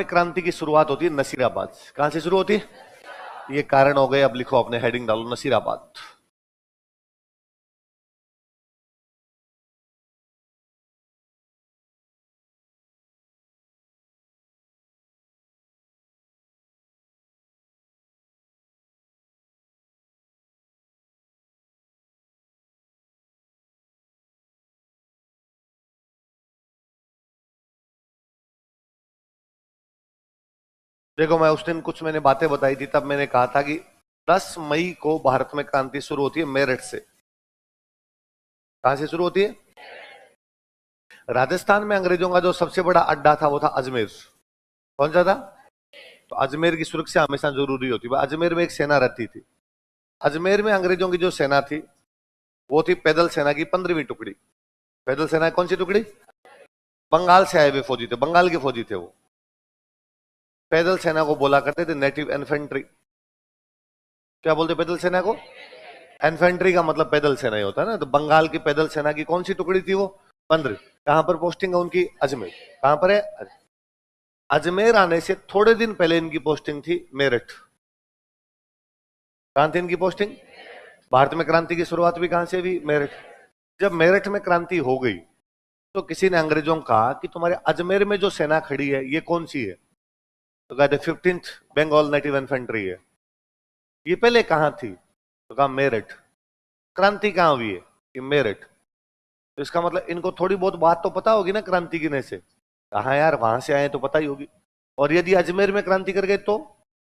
क्रांति की शुरुआत होती है नसीराबाद। कहां से शुरू होती है? ये कारण हो गए। अब लिखो, अपने हेडिंग डालो, नसीराबाद। देखो, मैं उस दिन कुछ मैंने बातें बताई थी, तब मैंने कहा था कि 10 मई को भारत में क्रांति शुरू होती है मेरठ से। कहां से शुरू होती है? राजस्थान में अंग्रेजों का जो सबसे बड़ा अड्डा था वो था अजमेर। कौन सा था? तो अजमेर की सुरक्षा हमेशा जरूरी होती है। अजमेर में एक सेना रहती थी। अजमेर में अंग्रेजों की जो सेना थी वो थी पैदल सेना की 15वीं टुकड़ी। पैदल सेना कौन सी टुकड़ी? बंगाल से आए हुए फौजी थे, बंगाल के फौजी थे वो। पैदल सेना को बोला करते थे नेटिव इन्फेंट्री। क्या बोलते पैदल सेना को? इन्फेंट्री का मतलब पैदल सेना ही होता है ना। तो बंगाल की पैदल सेना की कौन सी टुकड़ी थी वो? 15। कहां पर पोस्टिंग है उनकी? अजमेर। कहां पर है? अजमेर आने से थोड़े दिन पहले इनकी पोस्टिंग थी मेरठ। कहां थी इनकी पोस्टिंग? भारत में क्रांति की शुरुआत भी कहां से हुई? मेरठ। जब मेरठ में क्रांति हो गई तो किसी ने अंग्रेजों को कहा कि तुम्हारे अजमेर में जो सेना खड़ी है ये कौन सी है? तो कहते 15th बंगाल नेटिव इन्फेंट्री है। ये पहले कहां थी? तो कहा मेरठ। क्रांति कहां हुई है? कि मेरठ। तो इसका मतलब इनको थोड़ी बहुत बात तो पता होगी ना क्रांति गिने से। कहा यार, वहां से आए तो पता ही होगी। और यदि अजमेर में क्रांति कर गए तो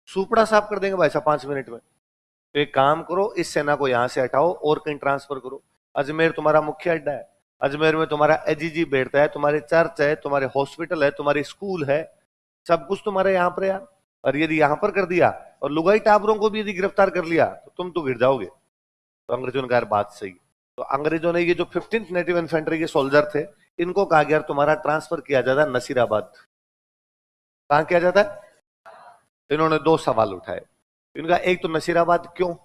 सुपड़ा साफ कर देंगे भाई साहब 5 मिनट में। तो एक काम करो, इस सेना को यहां से हटाओ और कहीं ट्रांसफर करो। अजमेर तुम्हारा मुख्य अड्डा है। अजमेर में तुम्हारा एजीजी बैठता है, तुम्हारे चर्च है, तुम्हारे हॉस्पिटल है, तुम्हारे स्कूल है, सब कुछ तुम्हारे यहाँ पर यार। और यदि यहां पर कर दिया और लुगाई टाबरों को भी यदि गिरफ्तार कर लिया तो तुम तो गिर जाओगे। तो अंग्रेजों ने कहा यार बात सही। तो अंग्रेजों ने ये जो 15th नेटिव इन्फेंट्री के सोल्जर थे इनको कहा गया तुम्हारा ट्रांसफर किया जाता नसीराबाद। कहां किया जाता है? इन्होंने 2 सवाल उठाए। इनका एक तो नसीराबाद क्यों,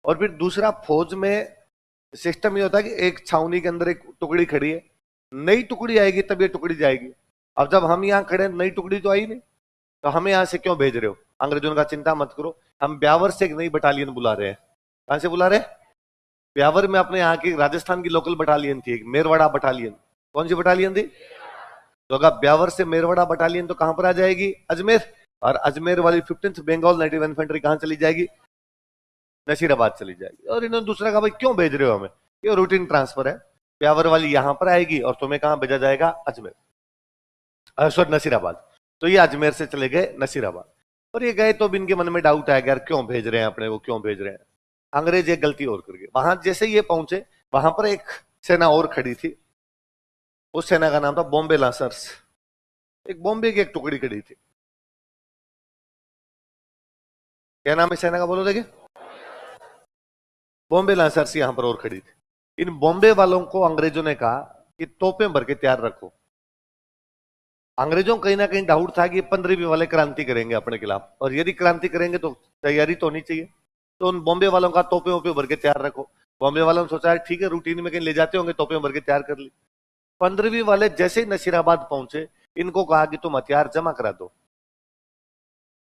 और फिर दूसरा फौज में सिस्टम ये होता है कि एक छावनी के अंदर एक टुकड़ी खड़ी है, नई टुकड़ी आएगी तब ये टुकड़ी जाएगी। अब जब हम यहाँ खड़े नई टुकड़ी तो आई नहीं, तो हमें यहां से क्यों भेज रहे हो? अंग्रेजों का चिंता मत करो, हम ब्यावर से एक नई बटालियन बुला रहे हैं। कहां से बुला रहे हैं? ब्यावर में अपने यहाँ की राजस्थान की लोकल बटालियन थी एक, मेरवाड़ा बटालियन। कौन सी बटालियन थी? तो अगर ब्यावर से मेरवाड़ा बटालियन तो कहां पर आ जाएगी? अजमेर। और अजमेर वाली 15th बंगाल नेटिव इन्फेंट्री कहां चली जाएगी? नसीराबाद चली जाएगी। और इन्होंने दूसरा कहा भाई क्यों भेज रहे हो हमें, ये रूटीन ट्रांसफर है। ब्यावर वाली यहां पर आएगी और तुम्हें कहां भेजा जाएगा? अजमेर, सॉरी नसीराबाद। तो ये अजमेर से चले गए नसीराबाद। और ये गए तो भी इनके मन में डाउट आया यार क्यों भेज रहे हैं अपने को, क्यों भेज रहे हैं। अंग्रेज एक गलती और कर गए। वहां जैसे ये पहुंचे वहां पर एक सेना और खड़ी थी। उस सेना का नाम था बॉम्बे लांसर्स। एक बॉम्बे की एक टुकड़ी खड़ी थी। क्या नाम है सेना का? बोलो देखिए। बॉम्बे लांसर्स यहां पर और खड़ी थी। इन बॉम्बे वालों को अंग्रेजों ने कहा कि तोपें भर के तैयार रखो। अंग्रेजों को कहीं ना कहीं डाउट था कि 15वीं वाले क्रांति करेंगे अपने खिलाफ, और यदि क्रांति करेंगे तो तैयारी तो होनी चाहिए। तो उन बॉम्बे वालों का तोपे वोपे भर के तैयार रखो। बॉम्बे वालों ने सोचा ठीक है, रूटीन में कहीं ले जाते होंगे, तोपे भर के तैयार कर ली। 15वीं वाले जैसे ही नसीराबाद पहुंचे इनको कहा कि तुम हथियार जमा करा दो।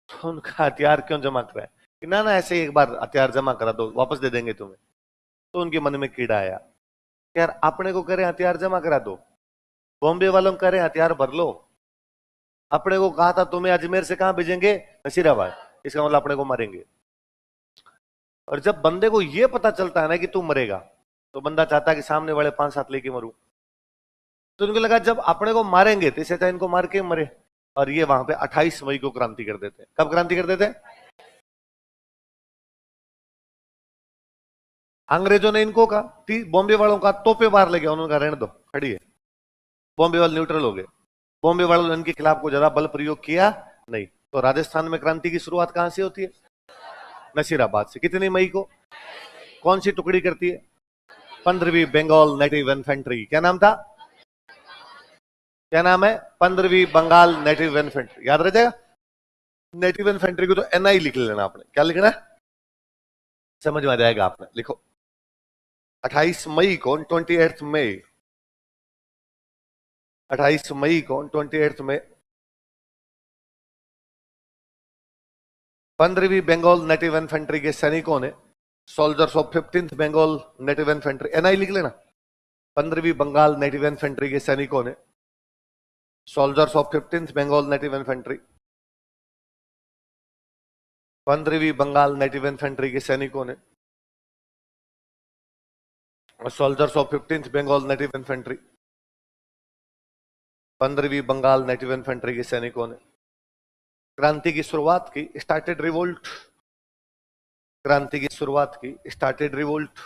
तो उनका हथियार क्यों जमा कराए? कि ना ना, ऐसे ही एक बार हथियार जमा करा दो, वापस दे देंगे तुम्हें। तो उनके मन में कीड़ा आया, यार अपने को करे हथियार जमा करा दो, बॉम्बे वालों को करे हथियार भर लो। अपने को कहा था तुम्हें अजमेर से कहां भेजेंगे? नसीराबाद। इसका मतलब अपने को मारेंगे। और जब बंदे को यह पता चलता है ना कि तू मरेगा, तो बंदा चाहता है कि सामने वाले 5-7 लेके मरूं। तो उनको लगा जब अपने को मारेंगे तो इससे अच्छा इनको मार के मरे। और ये वहां पे 28 मई को क्रांति कर देते। कब क्रांति कर देते? अंग्रेजों ने इनको कहा, बॉम्बे वालों का तोपे मार ले गया, उन्होंने कहा रहने दो, खड़ी है। बॉम्बे वाले न्यूट्रल हो गए। बॉम्बे वालों ने इनके खिलाफ को ज्यादा बल प्रयोग किया नहीं। तो राजस्थान में क्रांति की शुरुआत कहां से होती है? नसीराबाद से। कितनी मई को? कौन सी टुकड़ी करती है? 15वीं बंगाल नेटिव इन्फेंट्री। क्या नाम था? क्या नाम है? 15वीं बंगाल नेटिव इन्फेंट्री। याद रह जाएगा। नेटिव इन्फेंट्री को तो एनआई लिख लेना आपने। क्या लिखना है? समझ में आ जाएगा आपने। लिखो 28 मई को, 28 मई, 28 मई को, 28 मई 15वीं बंगाल नेटिव इन्फेंट्री के सैनिकों ने soldiers of 15th Bengal native infantry, NI लिख लेना। 15वीं बंगाल नेटिव इन्फेंट्री के सैनिकों ने soldiers of 15th Bengal native infantry, 15वीं बंगाल नेटिव इन्फेंट्री के सैनिकों ने soldiers of 15th Bengal native infantry, 15वीं बंगाल नेटिव इन्फेंट्री के सैनिकों ने क्रांति की शुरुआत की, स्टार्टेड रिवोल्ट, क्रांति की शुरुआत की, स्टार्टेड रिवोल्ट।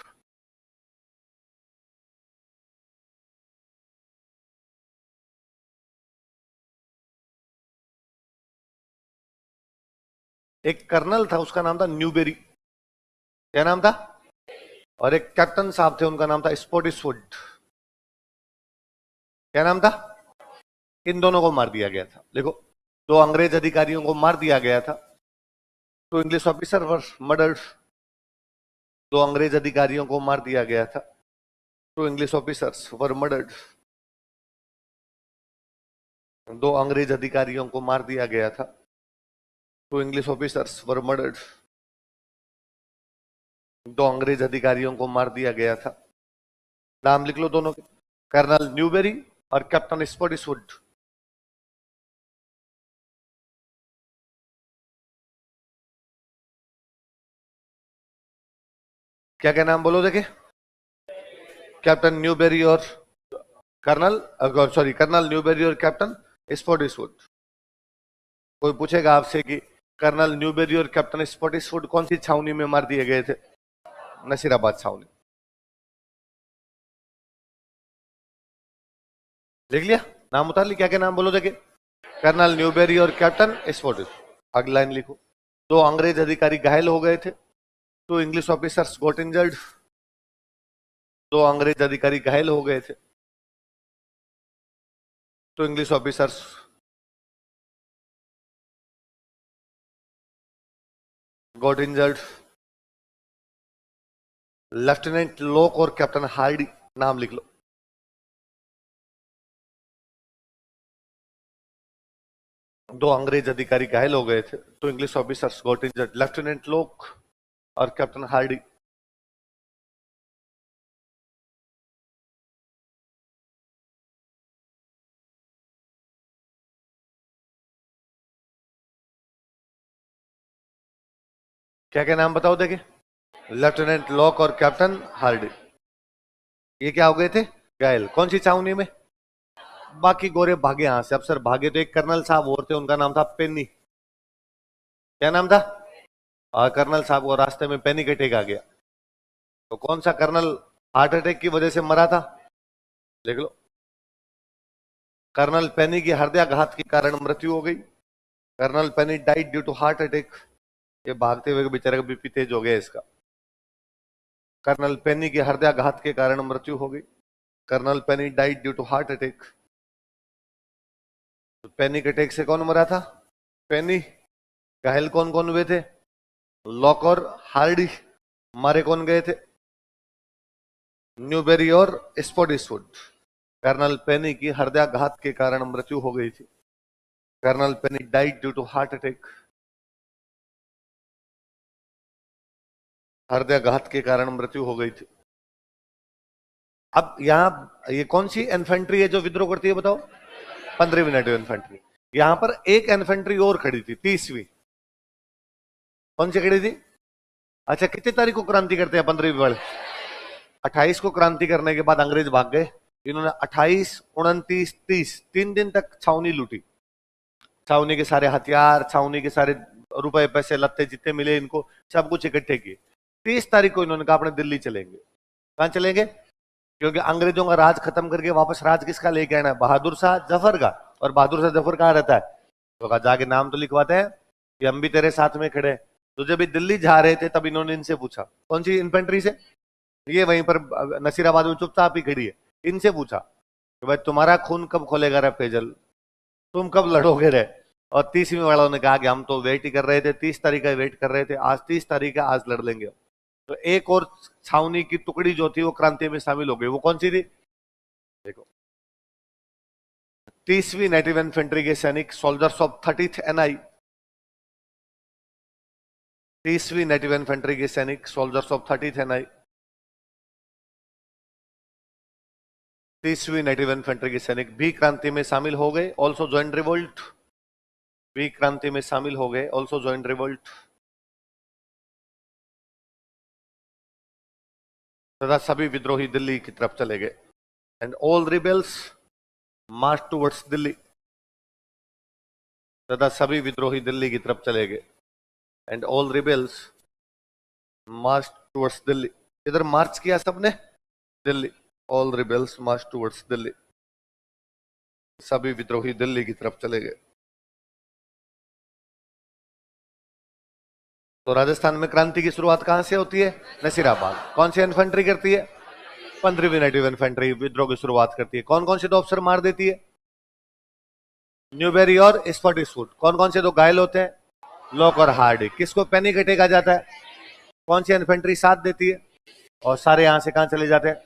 एक कर्नल था, उसका नाम था न्यूबेरी, क्या नाम था? और एक कैप्टन साहब थे, उनका नाम था स्पोर्टिसवुड, क्या नाम था? इन दोनों को मार दिया गया था। देखो, दो अंग्रेज अधिकारियों को मार दिया गया था, तो इंग्लिश ऑफिसर वर मर्डर्ड। दो अंग्रेज अधिकारियों को मार दिया गया था, तो इंग्लिश ऑफिसर्स वर मर्डर्ड। दो अंग्रेज अधिकारियों को मार दिया गया था, तो इंग्लिश ऑफिसर्स वर मर्डर्ड। दो अंग्रेज अधिकारियों को मार दिया गया था। नाम लिख लो दोनों के, कर्नल न्यूबेरी और कैप्टन स्पोर्टिसवुड। क्या क्या नाम बोलो देखे? कैप्टन न्यूबेरी और कर्नल, सॉरी, कर्नल न्यूबेरी और कैप्टन स्पोर्टिसवुड। कोई पूछेगा आपसे कि कर्नल न्यूबेरी और कैप्टन स्पोर्टिसवुड कौन सी छावनी में मार दिए गए थे? नसीराबाद छावनी। लिख लिया? नाम उतार ली? क्या क्या नाम बोलो देखे? कर्नल न्यूबेरी और कैप्टन स्पोर्टिसवुड। अगली लाइन लिखो। दो अंग्रेज अधिकारी घायल हो गए थे, तो इंग्लिश ऑफिसर्स गॉट इंजर्ड। दो अंग्रेज अधिकारी घायल हो गए थे, तो English officers got injured. Lieutenant lock और कैप्टन हार्डी, नाम लिख लो। दो अंग्रेज अधिकारी घायल हो गए थे, तो English officers got injured, lieutenant lock और कैप्टन हार्डी। क्या क्या नाम बताओ देखे? लेफ्टिनेंट लॉक और कैप्टन हार्डी। ये क्या हो गए थे? घायल। कौन सी छावनी में? बाकी गोरे भागे यहां से, अफसर भागे, तो एक कर्नल साहब और थे, उनका नाम था पेनी। क्या नाम था? और कर्नल साहब को रास्ते में पैनिक अटैक आ गया। तो कौन सा कर्नल हार्ट अटैक की वजह से मरा था? देख लो। कर्नल पेनी की हृदयाघात के कारण मृत्यु हो गई। Colonel Penny died due to heart attack. ये भागते हुए बेचारे का बीपी तेज हो गया इसका। कर्नल पेनी की हृदयाघात के कारण मृत्यु हो गई। Colonel Penny died due to heart attack. तो पैनिक अटैक से कौन मरा था? पेनी। घायल कौन कौन हुए थे? लॉक और हार्डी। मारे कौन गए थे? न्यूबेरी और स्पोर्टिसवुड। कर्नल पेनी की हृदयाघात के कारण मृत्यु हो गई थी। Colonel Penny died due to heart attack. हृदयाघात के कारण मृत्यु हो गई थी। अब यहां ये कौन सी इन्फेंट्री है जो विद्रोह करती है बताओ? 15वीं नेटिव इन्फेंट्री। यहां पर एक इन्फेंट्री और खड़ी थी, 30वीं। कौन सी खड़ी थी? अच्छा, कितनी तारीख को क्रांति करते हैं 15वीं वाले? 28 को क्रांति करने के बाद अंग्रेज भाग गए। इन्होंने 28, 29, 30 3 दिन तक छावनी लूटी। छावनी के सारे हथियार, छावनी के सारे रुपए पैसे लत्ते जितने मिले इनको, सब कुछ इकट्ठे किए। 30 तारीख को इन्होंने कहा अपने दिल्ली चलेंगे। कहां चलेंगे? क्योंकि अंग्रेजों का राज खत्म करके वापस राज किसका लेके आना है? बहादुर शाह जफर का। और बहादुर शाह जफर कहाँ रहता है? तो कहा जाके नाम तो लिखवाते हैं कि हम भी तेरे साथ में खड़े हैं। तो जब ये दिल्ली जा रहे थे तब इन्होंने इनसे पूछा, कौन सी इन्फेंट्री से? ये वहीं पर नसीराबाद में चुपचाप ही खड़ी है। इनसे पूछा कि भाई तुम्हारा खून कब खोलेगा रे फैजल, तुम कब लड़ोगे रे? और 30वीं वालों ने कहा कि हम तो वेट ही कर रहे थे, 30 तारीख का वेट कर रहे थे, आज 30 तारीख है, आज लड़ लेंगे। तो एक और छावनी की टुकड़ी जो थी वो क्रांति में शामिल हो गई। वो कौन सी थी? देखो, 30वीं नेटिव इन्फेंट्री के सैनिक, सोल्जर्स ऑफ 30th एनआई। 30वीं नेटिव इन्फेंट्री के सैनिक सोल्जर्स ऑफ 30th एनआई, 30वीं नेटिव इन्फेंट्री के सैनिक भी क्रांति में शामिल हो गए, ऑल्सो ज्वाइन रिवोल्ट, भी क्रांति में शामिल हो गए, ऑल्सो ज्वाइन रिवोल्ट। तथा सभी विद्रोही दिल्ली की तरफ चले गए, and all rebels March towards Delhi, तथा सभी विद्रोही दिल्ली की तरफ चले गए, and all rebels March towards Delhi. इधर मार्च किया सबने, दिल्ली, ऑल रिबेल्स मार्च टुवर्ड्स दिल्ली, सभी विद्रोही दिल्ली की तरफ चले गए। तो राजस्थान में क्रांति की शुरुआत कहां से होती है? नसीराबाद। कौन सी इन्फेंट्री करती है? 15वीं नेटिव इन्फेंट्री विद्रोह की शुरुआत करती है। कौन कौन से दो अफसर मार देती है? न्यूबेरी और स्पॉटिसफुट। कौन कौन से दो घायल होते हैं? लॉक और हार्डी। किसको पैनिक अटैक आ जाता है? कौन सी इन्फेंट्री साथ देती है? और सारे यहां से कहां चले जाते हैं?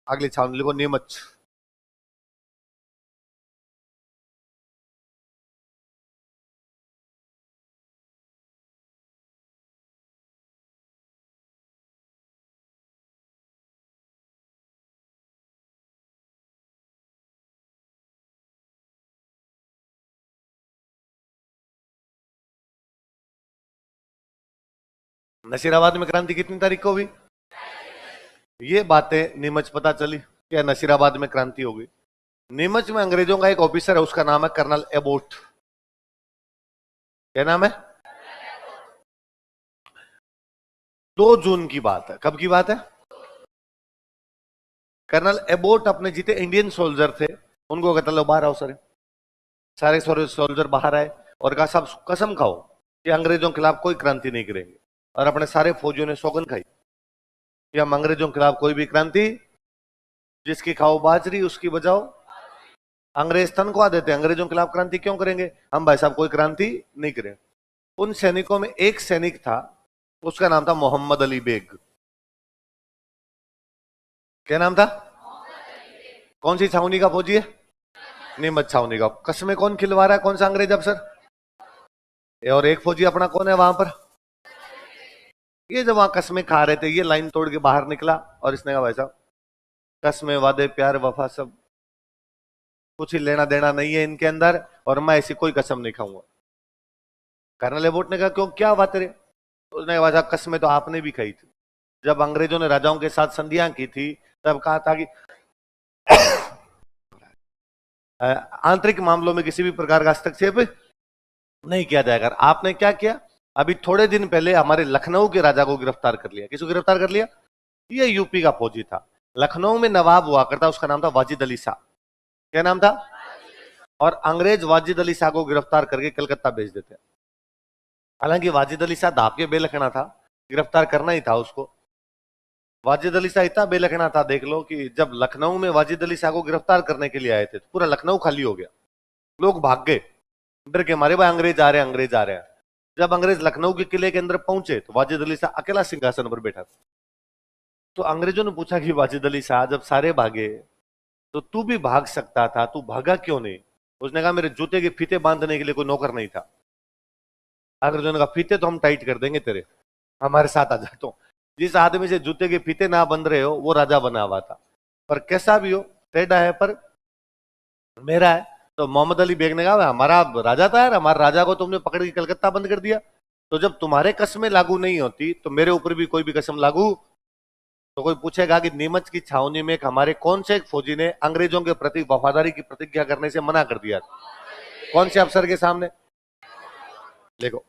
अगली छावनी को नीमच। नसीराबाद में क्रांति कितनी तारीख को हुई? ये बातें नीमच पता चली कि नसीराबाद में क्रांति हो गई। नीमच में अंग्रेजों का एक ऑफिसर है, उसका नाम है कर्नल एबोट। क्या नाम है? 2 जून की बात है। कब की बात है? कर्नल एबोट अपने जीते इंडियन सोल्जर थे, उनको कहता लो बाहर आओ सर। सारे सोल्जर बाहर आए और कहा सब कसम खाओ कि अंग्रेजों के खिलाफ कोई क्रांति नहीं करेंगे। और अपने सारे फौजियों ने सौगंध खाई कि हम अंग्रेजों के खिलाफ कोई भी क्रांति, जिसकी खाओ बाजरी उसकी बजाओ। अंग्रेज तनख्वाह देते, अंग्रेजों के खिलाफ क्रांति क्यों करेंगे? हम भाई साहब कोई क्रांति नहीं करेंगे। उन सैनिकों में एक सैनिक था, उसका नाम था मोहम्मद अली बेग। क्या नाम था? कौन सी छावनी का फौजी है? नीमच छावनी का। कसमें कौन खिलवा रहा है? कौन सा अंग्रेज अफसर? और एक फौजी अपना कौन है वहां पर? ये जब वहां कसमें खा रहे थे, ये लाइन तोड़ के बाहर निकला और इसने कहा भाई साहब कसमें वादे प्यार वफा सब कुछ ही लेना देना नहीं है इनके अंदर, और मैं ऐसी कोई कसम नहीं खाऊंगा। कर्नल एबोट ने कहा क्यों, क्या बात है? उसने कहा साहब कसमें तो आपने भी खाई थी। जब अंग्रेजों ने राजाओं के साथ संधियां की थी तब कहा था कि आंतरिक मामलों में किसी भी प्रकार का हस्तक्षेप नहीं किया जाएगा। आपने क्या किया? अभी थोड़े दिन पहले हमारे लखनऊ के राजा को गिरफ्तार कर लिया। किसको गिरफ्तार कर लिया? ये यूपी का फौजी था, लखनऊ में नवाब हुआ करता, उसका नाम था वाजिद अली शाह। क्या नाम था? और अंग्रेज वाजिद अली शाह को गिरफ्तार करके कलकत्ता भेज देते। हालांकि वाजिद अली शाह धाप के बेलखना था, गिरफ्तार करना ही था उसको। वाजिद अली शाह इतना बेलखना था, देख लो कि जब लखनऊ में वाजिद अली शाह को गिरफ्तार करने के लिए आए थे, पूरा लखनऊ खाली हो गया, लोग भाग गए डर के मारे, भाई अंग्रेज आ रहे हैं, अंग्रेज आ रहे हैं। जब अंग्रेज लखनऊ के किले के अंदर पहुंचे तो वाजिद अली शाह अकेला सिंहासन पर बैठा था। तो अंग्रेजों ने पूछा कि वाजिद अली शाह जब सारे भागे तो तू भी भाग सकता था, तू भागा क्यों नहीं? उसने कहा मेरे जूते के फीते बांधने के लिए कोई नौकर नहीं था। अंग्रेजों ने कहा फीते तो हम टाइट कर देंगे तेरे, हमारे साथ आ जा। तो जिस आदमी से जूते के फीते ना बंध रहे हो वो राजा बना हुआ था, पर कैसा भी हो टेढ़ा है पर मेरा है। तो मोहम्मद अली बेग ने कहा हमारा राजा था यार, हमारे राजा को तुमने पकड़ के कलकत्ता बंद कर दिया, तो जब तुम्हारे कस्में लागू नहीं होती तो मेरे ऊपर भी कोई भी कसम लागू। तो कोई पूछेगा कि नीमच की छावनी में हमारे कौन से एक फौजी ने अंग्रेजों के प्रति वफादारी की प्रतिज्ञा करने से मना कर दिया? कौन से अफसर के सामने? देखो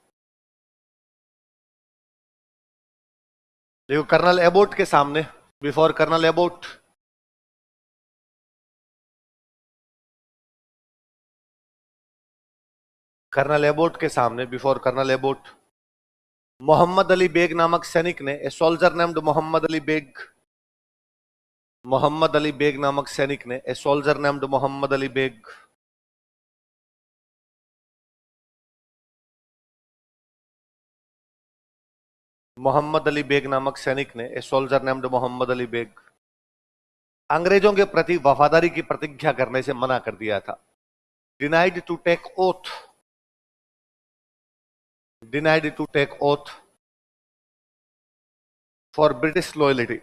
देखो, कर्नल एबोट के सामने, before colonel Abbott. Colonel Abbott के सामने, before colonel Abbott, Mohammad Ali Beg नामक सैनिक ने, a soldier named Mohammad Ali Beg, Mohammad Ali Beg नामक सैनिक ने, a soldier named Mohammad Ali Beg, Mohammad Ali Beg नामक सैनिक ने, a soldier named Mohammad Ali Beg, अंग्रेजों के प्रति वफादारी की प्रतिज्ञा करने से मना कर दिया था। Denied to take oath, denied to take oath for British loyalty,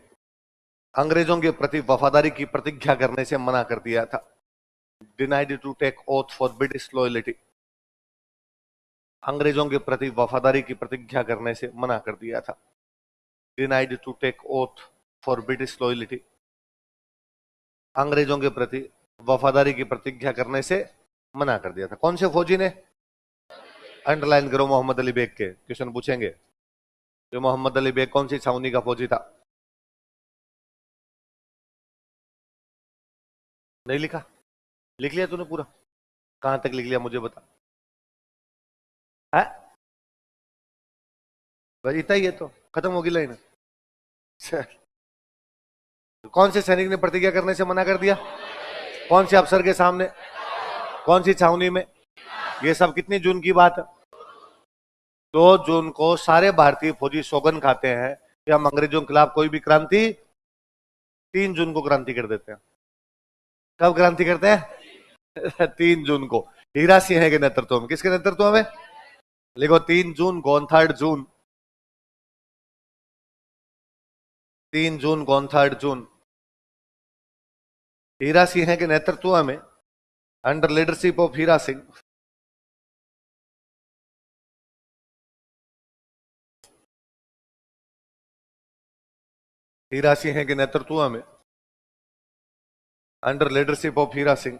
अंग्रेजों के प्रति वफादारी की प्रतिज्ञा करने से मना कर दिया था। Denied to take oath for British loyalty, अंग्रेजों के प्रति वफादारी की प्रतिज्ञा करने से मना कर दिया था। Denied to take oath for British loyalty, अंग्रेजों के प्रति वफादारी की प्रतिज्ञा करने से मना कर दिया था। कौन से फौजी ने? अंडरलाइन करो, मोहम्मद अली बेग के। क्वेश्चन पूछेंगे, जो मोहम्मद अली बेग कौन सी छावनी का फौजी था? नहीं लिखा? लिख लिया तूने पूरा? कहां तक लिख लिया मुझे बता। है भाई इतना ही है तो खत्म होगी लाइन। कौन से सैनिक ने प्रतिज्ञा करने से मना कर दिया? कौन से अफसर के सामने? कौन सी छावनी में? ये सब कितनी जून की बात है? 2 जून को सारे भारतीय फौजी सौगन खाते हैं कि हम अंग्रेजों के खिलाफ कोई भी क्रांति, 3 जून को क्रांति कर देते हैं। कब क्रांति करते हैं? 3 जून को। हीरा सिंह के नेतृत्व में। किसके नेतृत्व में? लिखो 3 जून को, 3 जून, 3 जून को, 3 जून, हीरा सिंह के नेतृत्व में, under leadership of Hira Singh, Hira Singh के नेतृत्व में, under leadership of Hira Singh,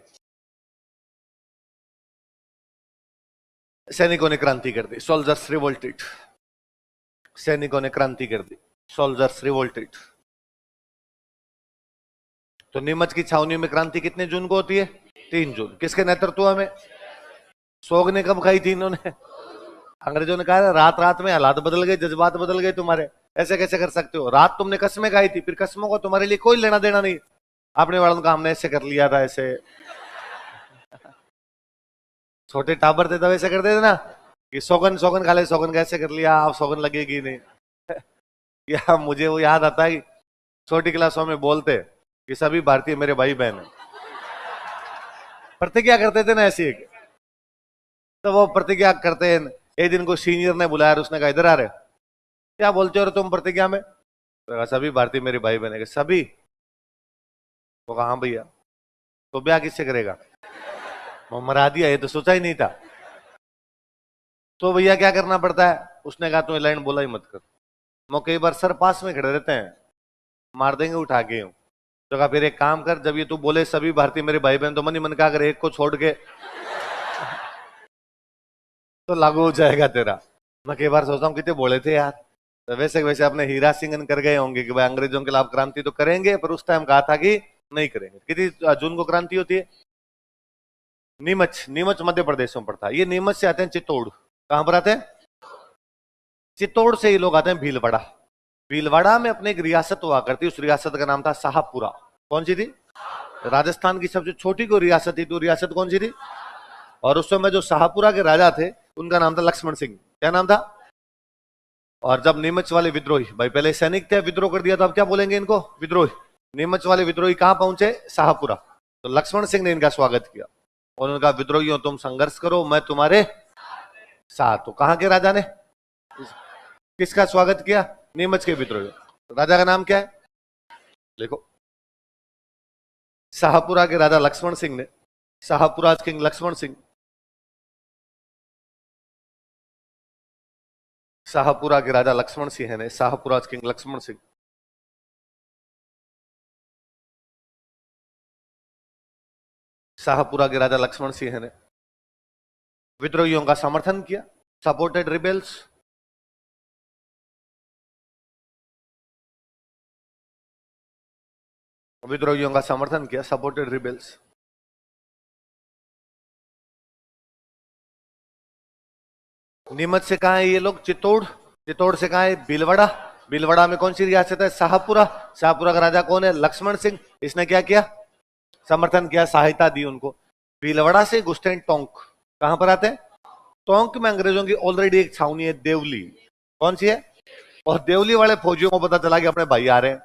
सैनिकों ने क्रांति कर दी। सोल्जर्स रिवोल्टेड, सैनिकों ने क्रांति कर दी। Soldiers revolted. तो नीमच की छावनी में क्रांति कितने जून को होती है? 3 जून। किसके नेतृत्व में? सोग ने कब खाई थी इन्होंने? अंग्रेजों ने कहा रात रात में हालात बदल गए, जज्बात बदल गए तुम्हारे, ऐसे कैसे कर सकते हो? रात तुमने कस्में खाई थी, फिर कस्मों को तुम्हारे लिए कोई लेना देना नहीं। आपने वालों का हमने ऐसे कर लिया था, ऐसे छोटे टाबर थे तब ऐसे करते थे ना कि सौगन सौगन खा ले, सौगन कैसे कर लिया, आप सौगन लगेगी नहीं। या मुझे वो याद आता है, छोटी क्लासों में बोलते कि सभी भारतीय मेरे भाई बहन है। प्रतिज्ञा करते थे ना ऐसी, तो वो प्रतिज्ञा करते हैं। एक दिन को सीनियर ने बुलाया, उसने कहा इधर आ रहे, क्या बोलते हो तुम प्रतिज्ञा में? तो सभी भारतीय मेरे भाई बहन है। सभी? वो कहा हाँ भैया। तो ब्याह किससे करेगा? वो मरा दिया, ये तो सोचा ही नहीं था। तो भैया क्या करना पड़ता है? उसने कहा तुम्हें लाइन बोला ही मत कर। वो कई बार सर पास में खड़े रहते हैं, मार देंगे उठा के। तो कहा फिर एक काम कर, जब ये तू बोले सभी भारतीय मेरे भाई बहन, तो मन ही मन क्या करे, एक को छोड़ के तो लागू हो जाएगा तेरा। मैं कई बार सोचता हूँ कितने बोले थे यार। तो वैसे वैसे अपने हीरा सिंह कर गए होंगे कि भाई अंग्रेजों के खिलाफ क्रांति तो करेंगे, पर उस टाइम कहा था कि नहीं करेंगे। कितनी जून को क्रांति होती है? नीमच, नीमच मध्य प्रदेश में पड़ता है। ये नीमच से आते हैं चित्तौड़। कहां पर आते हैं? चित्तौड़ से ये लोग आते हैं भीलवाड़ा। भीलवाड़ा में अपने एक रियासत हुआ करती, उस रियासत का नाम था शाहपुरा। कौन सी थी? राजस्थान की सबसे छोटी कोई रियासत थी, तो रियासत कौन सी थी? और उस समय जो शाहपुरा के राजा थे उनका नाम था लक्ष्मण सिंह। क्या नाम था? और जब नीमच वाले विद्रोही, भाई पहले सैनिक थे, विद्रोह कर दिया, तो अब क्या बोलेंगे इनको? विद्रोही। नीमच वाले विद्रोही कहां पहुंचे? शाहपुरा। तो लक्ष्मण सिंह ने इनका स्वागत किया और उनका विद्रोहियों तुम संघर्ष करो, मैं तुम्हारे साथ। तो कहां के राजा ने किसका स्वागत किया? नीमच के विद्रोही। राजा का नाम क्या है? देखो, शाहपुरा के राजा लक्ष्मण सिंह ने, शाहपुरा किंग लक्ष्मण सिंह, शाहपुरा के राजा लक्ष्मण सिंह ने, शाहपुरा किंग लक्ष्मण सिंह, शाहपुरा के राजा लक्ष्मण सिंह ने विद्रोहियों का समर्थन किया, सपोर्टेड रिबेल्स। विद्रोहियों का समर्थन किया, सपोर्टेड रिबेल्स। नीमच से कहा है ये लोग? चित्तौड़। चित्तौड़ से कहा है? भीलवाड़ा। भीलवाड़ा में कौन सी रियासत है? शाहपुरा। शाहपुरा का राजा कौन है? लक्ष्मण सिंह। इसने क्या किया? समर्थन किया, सहायता दी उनको। भीलवाड़ा से घुसते हैं टोंक। कहां पर आते हैं? टोंक में अंग्रेजों की ऑलरेडी एक छावनी है, देवली। कौन सी है? और देवली वाले फौजियों को पता चला कि अपने भाई आ रहे हैं,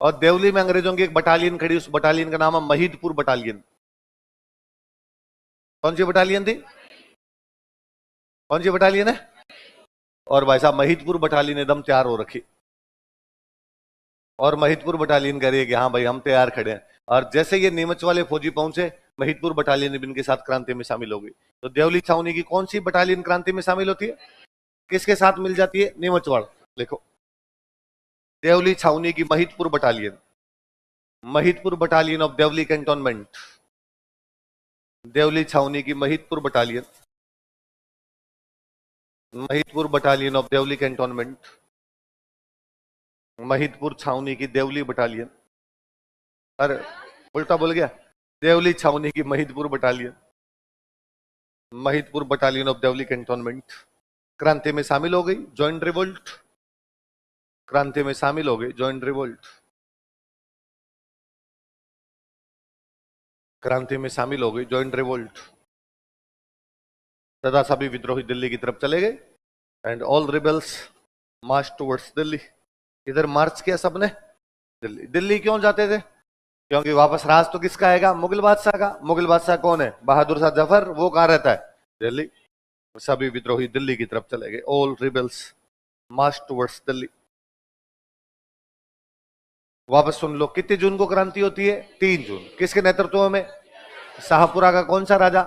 और देवली में अंग्रेजों की एक बटालियन खड़ी, उस बटालियन का नाम है महीदपुर बटालियन। कौन सी बटालियन थी? कौन सी बटालियन है? और भाई साहब महीदपुर बटालियन एकदम तैयार हो रखी। और महिदपुर बटालियन कह रही है कि हाँ भाई हम तैयार खड़े हैं। और जैसे ये नीमच वाले फौजी पहुंचे, महिदपुर बटालियन भी इनके साथ क्रांति में शामिल हो गई। तो देवली छावनी की कौन सी बटालियन क्रांति में शामिल होती है, किसके साथ मिल जाती है, नीमचवाड़। देखो, देवली छावनी की Mahidpur battalion, Mahidpur battalion of Deoli cantonment, Deoli छावनी की Mahidpur battalion, Mahidpur battalion of Deoli cantonment, Mahidpur छावनी की देवली बटालियन, अरे उल्टा बोल गया, देवली छावनी की Mahidpur battalion, Mahidpur battalion of Deoli cantonment क्रांति में शामिल हो गई, ज्वाइंट रिवोल्ट, क्रांति में शामिल हो गई, ज्वाइंट रिवोल्ट, क्रांति में शामिल हो गई, ज्वाइंट रिवोल्ट। तथा सभी विद्रोही दिल्ली की तरफ चले गए and all rebels March towards Delhi. इधर मार्च किया सबने दिल्ली। दिल्ली क्यों जाते थे, क्योंकि वापस राज तो किसका आएगा, मुगल बादशाह का। मुगल बादशाह कौन है, बहादुर शाह जफर, वो कहां रहता है, दिल्ली। सभी विद्रोही दिल्ली की तरफ चले गए, ऑल रिबेल्स मार्च टुवर्ड्स दिल्ली। वापस सुन लो, कितने जून को क्रांति होती है, 3 जून। किसके नेतृत्व में, शाहपुरा का कौन सा राजा,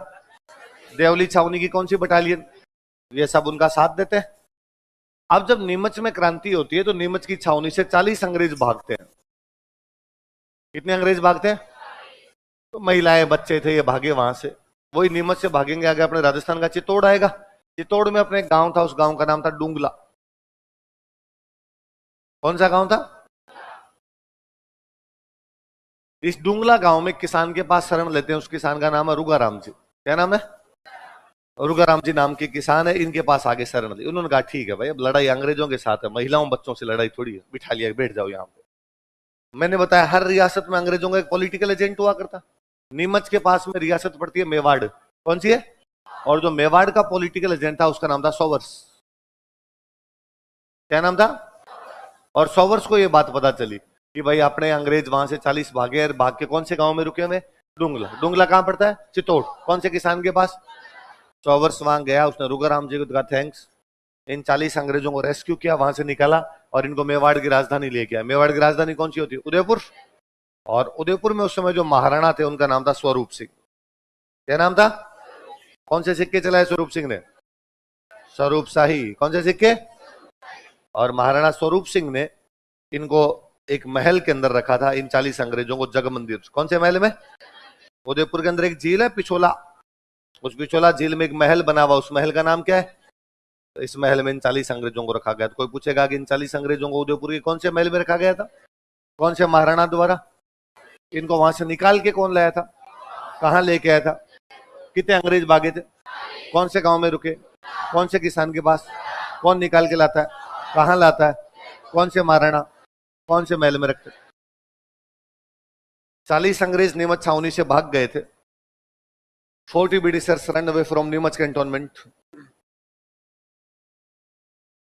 देवली छावनी की कौन सी बटालियन, ये सब उनका साथ देते हैं। अब जब नीमच में क्रांति होती है तो नीमच की छावनी से 40 अंग्रेज भागते हैं। कितने अंग्रेज भागते हैं, तो महिलाएं बच्चे थे ये भागे वहां से। वही नीमच से भागेंगे आगे अपने राजस्थान का चित्तौड़ आएगा। चित्तौड़ में अपने गांव था, उस गांव का नाम था डुंगला। कौन सा गांव था, इस डुंगला गांव में किसान के पास शरण लेते हैं। उस किसान का नाम है रुगाराम जी। क्या नाम है, रुगाराम जी नाम के किसान है, इनके पास आगे शरण ली। उन्होंने कहा ठीक है भाई, अब लड़ाई अंग्रेजों के साथ है, महिलाओं बच्चों से लड़ाई थोड़ी है, बिठा लिया बैठ जाओ यहाँ पे। मैंने बताया हर रियासत में अंग्रेजों का एक पॉलिटिकल एजेंट हुआ करता। नीमच के पास में रियासत पड़ती है मेवाड़, कौन सी है, और जो मेवाड़ का पॉलिटिकल एजेंट था उसका नाम था सोवर्स। क्या नाम था, और सोवर्स को यह बात पता चली कि भाई अपने अंग्रेज वहां से 40 भागे, भाग के कौन से गांव में रुके हुए, डुंगला। डुंगला कहां पड़ता है, चित्तौड़। कौन से किसान के पास, सोवर्स वहां गया, उसने रुगाराम जी को कहा थैंक्स, इन 40 अंग्रेजों को रेस्क्यू किया, वहां से निकाला और इनको मेवाड़ की राजधानी लेके आया। मेवाड़ की राजधानी कौन सी होती है, उदयपुर। और उदयपुर में उस समय जो महाराणा थे उनका नाम था स्वरूप सिंह। क्या नाम था, कौन से सिक्के चलाए स्वरूप सिंह ने, स्वरूप शाही। कौन से सिक्के, और महाराणा स्वरूप सिंह ने इनको एक महल के अंदर रखा था, इन 40 अंग्रेजों को, जग मंदिर। कौन से महल में, उदयपुर के अंदर एक झील है पिछोला, उस पिछोला झील में एक महल बना हुआ, उस महल का नाम क्या है, तो इस महल में इन 40 अंग्रेजों को रखा गया। तो कोई पूछेगा कि इन 40 अंग्रेजों को उदयपुर के कौन से महल में रखा गया था, कौन से महाराणा द्वारा, इनको वहां से निकाल के कौन लाया था, कहां लेके आया था, कितने अंग्रेज भागे थे, कौन से गांव में रुके, कौन से किसान के पास, कौन निकाल के लाता है, कहां लाता है, कौन से महाराणा, कौन से महल में रखते। 40 अंग्रेज नीमच छावनी से भाग गए थे। 40 Britishers run away from Neemuch cantonment.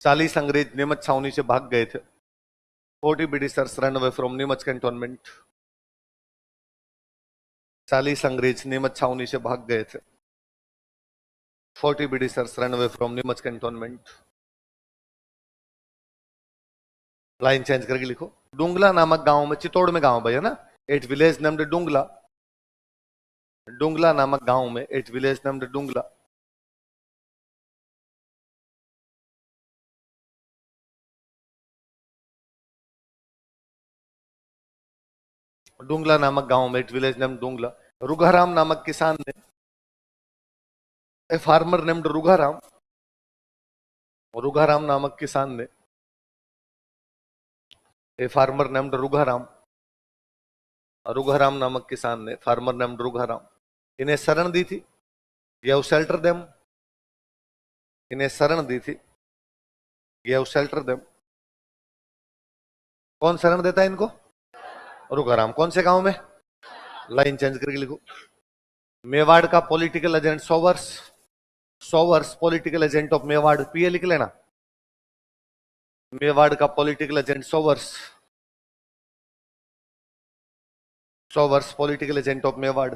40 अंग्रेज नीमच छावनी से भाग गए थे। 40 Britishers run away from Neemuch cantonment. 40 अंग्रेज नीमच छावनी से भाग गए थे। 40 Britishers run away from Neemuch cantonment. Line change करके लिखो, डुंगला नामक गांव में, चित्तौड़ में गांव भाई है ना, at village named Dungla. Dungla नामक गांव में at village named Dungla. Dungla नामक गांव में एट विलेज नेम्ड डुंगला। रुघाराम नामक किसान ने, ए फार्मर नेम्ड रुघाराम, रुघाराम नामक किसान ने, ए फार्मर नेम्ड रुघाराम, रुघाराम नामक किसान ने, फार्मर नेम्ड रुघाराम, इन्हें शरण दी थी, गिव शेल्टर देम, इन्हें शरण दी थी, गिव शेल्टर देम। कौन शरण देता है इनको, रुघाराम। कौन से गांव में, लाइन चेंज करके लिखो, मेवाड़ का political agent Showers. Showers political agent of Mewar, PA लिख लेना, मेवाड़ का political agent Showers. Showers political agent of Mewar,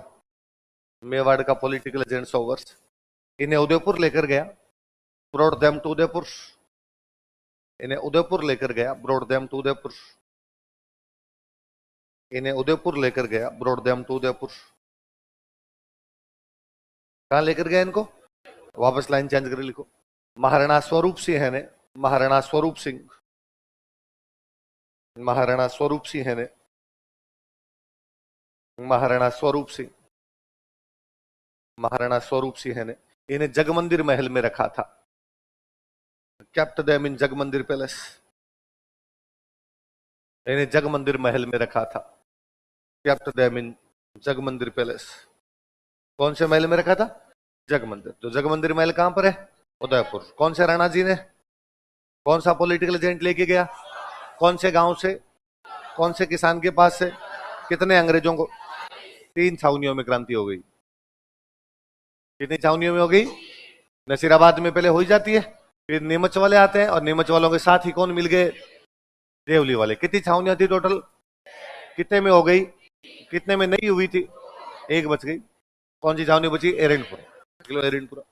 Mewar का पॉलिटिकल एजेंट सोवर्स। इन्हें उदयपुर लेकर गया, ब्रॉड देम टू उदयपुर, इन्हें उदयपुर लेकर गया, ब्रॉड देम टू उदयपुर। इन्हें उदयपुर लेकर गया, ब्रॉड देम टू उदयपुर। कहां लेकर गया इनको? वापस लाइन चेंज कर लिखो। महाराणा स्वरूप सिंह ने, महाराणा स्वरूप सिंह, महाराणा स्वरूप सिंह ने, महाराणा स्वरूप सिंह, महाराणा स्वरूप सिंह ने इन्हें जगमंदिर महल में रखा था। Kept them in Jag Mandir palace. इन्हें जगमंदिर महल में रखा था। Kept them in Jag Mandir palace. कौन से महल में रखा था? जगमंदिर। तो जगमंदिर महल कहां पर है? उदयपुर। कौन से राणा जी ने, कौन सा पॉलिटिकल एजेंट लेके गया? कौन से गांव से, कौन से किसान के पास से? कितने अंग्रेजों को? 3 छावनियों में क्रांति हो गई। कितनी छावनियों में हो गई? नसीराबाद में पहले हो ही जाती है, फिर नीमच वाले आते हैं और नीमच वालों के साथ ही कौन मिल गए? देवली वाले। कितनी छावनियां थी टोटल? कितने में हो गई? कितने में नहीं हुई थी? 1 बच गई। कौन सी छावनी बची? एरंडपुरा। किलो एरंडपुरा।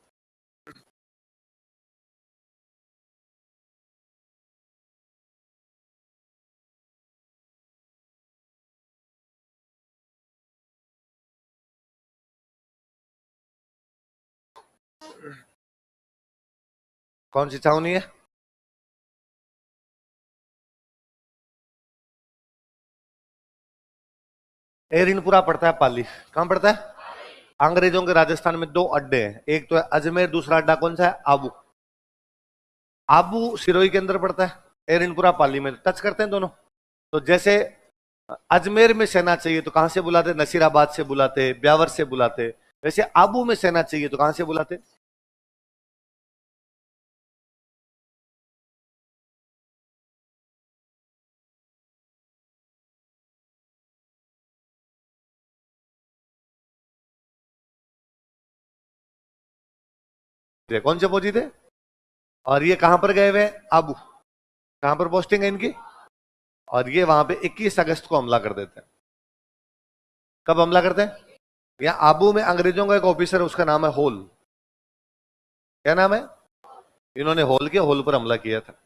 कौन सी छावनी है? एरंडपुरा पड़ता है पाली। कहां पड़ता है? अंग्रेजों के राजस्थान में 2 अड्डे हैं, एक तो है अजमेर, दूसरा अड्डा कौन सा है? आबू। आबू सिरोही के अंदर पड़ता है, एरंडपुरा पाली में, टच करते हैं दोनों। तो जैसे अजमेर में सेना चाहिए तो कहां से बुलाते? नसीराबाद से बुलाते, ब्यावर से बुलाते। वैसे आबू में सेना चाहिए तो कहां से बुलाते? कौन से फौजी थे? और ये कहां पर गए हुए? आबू। कहां पर पोस्टिंग है इनकी? और ये वहां पे 21 अगस्त को हमला कर देते हैं। कब हमला करते हैं? यहाँ आबू में अंग्रेजों का एक ऑफिसर, उसका नाम है होल। क्या नाम है? इन्होंने होल के होल पर हमला किया था।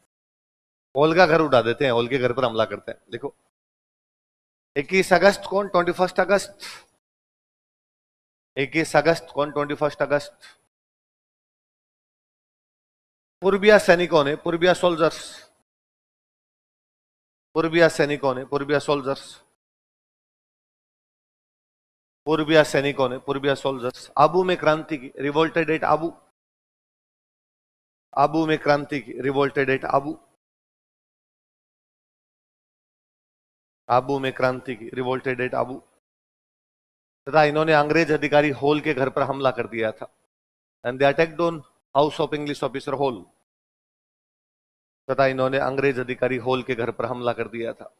होल का घर उड़ा देते हैं, होल के घर पर हमला करते हैं। देखो 21 अगस्त कौन? 21 अगस्त। 21 अगस्त कौन? 21 अगस्त। पूर्बिया सैनिकों ने, पूर्बिया सोल्जर्स, पूर्बिया सैनिकों ने, पूर्बिया सोल्जर्स, पूर्बिया सैनिकों ने, पूर्बिया सोल्जर्स आबू में क्रांति की। Revolted at Abu. आबू में क्रांति की। Revolted at Abu. आबू में क्रांति की। Revolted at Abu. तथा इन्होंने अंग्रेज अधिकारी होल के घर पर हमला कर दिया था। And they attacked on house of English officer Hole. तथा इन्होंने अंग्रेज अधिकारी होल के घर पर हमला कर दिया था।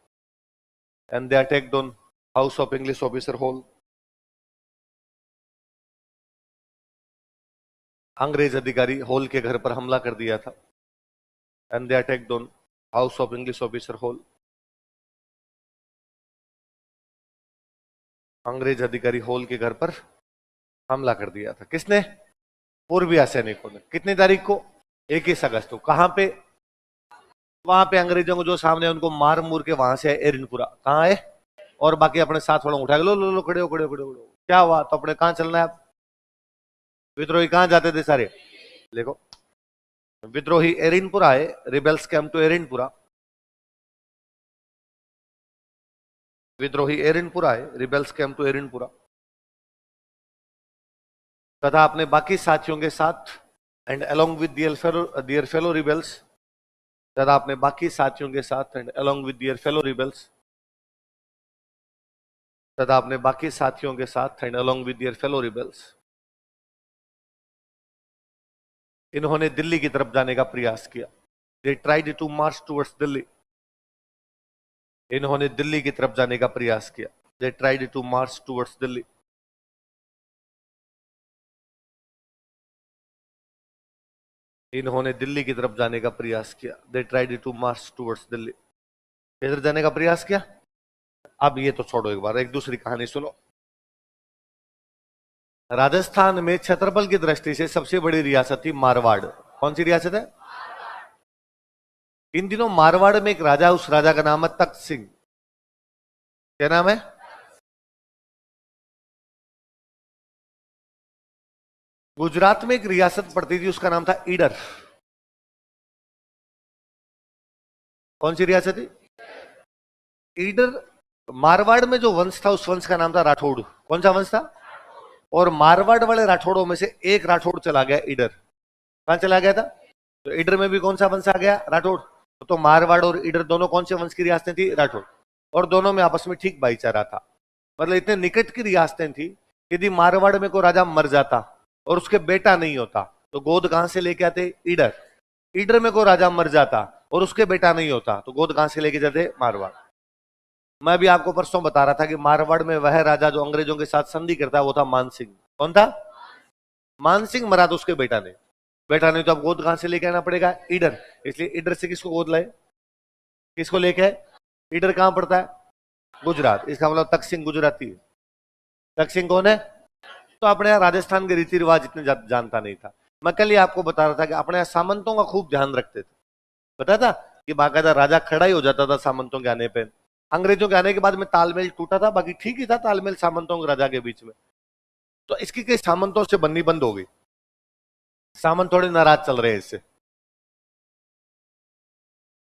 And they attacked on house of English officer Hole. अंग्रेज अधिकारी होल के घर पर हमला कर दिया था। And they attacked on house of English officer Hole. अंग्रेज अधिकारी होल के घर पर हमला कर दिया था। किसने? पूर्बिया सैनिकों ने। कितनी तारीख को? 21 अगस्त को। कहां पे? वहां पे अंग्रेजों को जो सामने उनको मार मूर के वहां से एरंडपुरा। कहां है? और बाकी अपने साथ वालों उठा के लो लो लो, खड़े हो खड़े हो खड़े हो। क्या हुआ? तो अपने कहां चलना है? विद्रोही कहां जाते थे सारे? देखो विद्रोही एरंडपुरा आए। Rebels came to Erinpura. विद्रोही एरंडपुरा आए। Rebels came to Erinpura. तथा अपने बाकी साथियों के साथ and along with their fellow rebels. तथा अपने बाकी साथियों के साथ and along with their fellow rebels. तथा अपने बाकी साथियों के साथ and along with their fellow rebels. इन्होंने दिल्ली की तरफ जाने का प्रयास किया। They tried to march towards Delhi. इन्होंने दिल्ली की तरफ जाने का प्रयास किया। They tried to march towards Delhi. इन्होंने दिल्ली की तरफ जाने का प्रयास किया। They tried to march towards Delhi. किधर जाने का प्रयास किया? अब ये तो छोड़ो, एक बार एक दूसरी कहानी सुनो। राजस्थान में क्षेत्रफल की दृष्टि से सबसे बड़ी रियासत थी मारवाड़। कौन सी रियासत है? इन दिनों मारवाड़ में एक राजा, उस राजा का नाम है तख्त सिंह। क्या नाम है? गुजरात में एक रियासत पड़ती थी, उसका नाम था ईडर। कौन सी रियासत थी? ईडर। मारवाड़ में जो वंश था उस वंश का नाम था राठौड़। कौन सा वंश था? और मारवाड़ वाले राठौड़ों में से एक राठौड़ चला गया ईडर। कहां चला गया था? तो ईडर में भी कौन सा वंश आ गया? राठौड़। तो मारवाड़ और ईडर दोनों कौन से वंश की रियासतें थी? राठौड़। और दोनों में आपस में ठीक भाईचारा था। मतलब इतने निकट की रियासतें थी कि यदि मारवाड़ में कोई राजा मर जाता और उसके बेटा नहीं होता तो गोद कहां से लेके आते? ईडर। ईडर में कोई राजा मर जाता और उसके बेटा नहीं होता तो गोद कहां से लेके जाते? मारवाड़। मैं भी आपको परसों बता रहा था कि मारवाड़ में वह राजा जो अंग्रेजों के साथ संधि करता है वो था मानसिंह। कौन था? मानसिंह मरा तो उसके बेटा ने। बेटा नहीं तो अब गोद कहां से लेके आना पड़ेगा? ईडर। इसलिए ईडर से किसको गोद लाए? किसको लेके आए? ईडर कहां पड़ता है? गुजरात। इसका मतलब तकसिंह गुजराती है। तकसिंह कौन है? तो अपने यहाँ राजस्थान के रीति रिवाज इतने जानता नहीं था। मैं कल ही आपको बता रहा था कि अपने यहाँ सामंतों का खूब ध्यान रखते थे। पता था कि बाकायदा राजा खड़ा ही हो जाता था सामंतों के आने पे। अंग्रेजों के आने के बाद में तालमेल टूटा था, बाकी ठीक ही था तालमेल सामंतों के राजा के बीच में। तो इसकी कई सामंतों से बननी बंद हो गई। सामंत थोड़े नाराज चल रहे हैं इससे।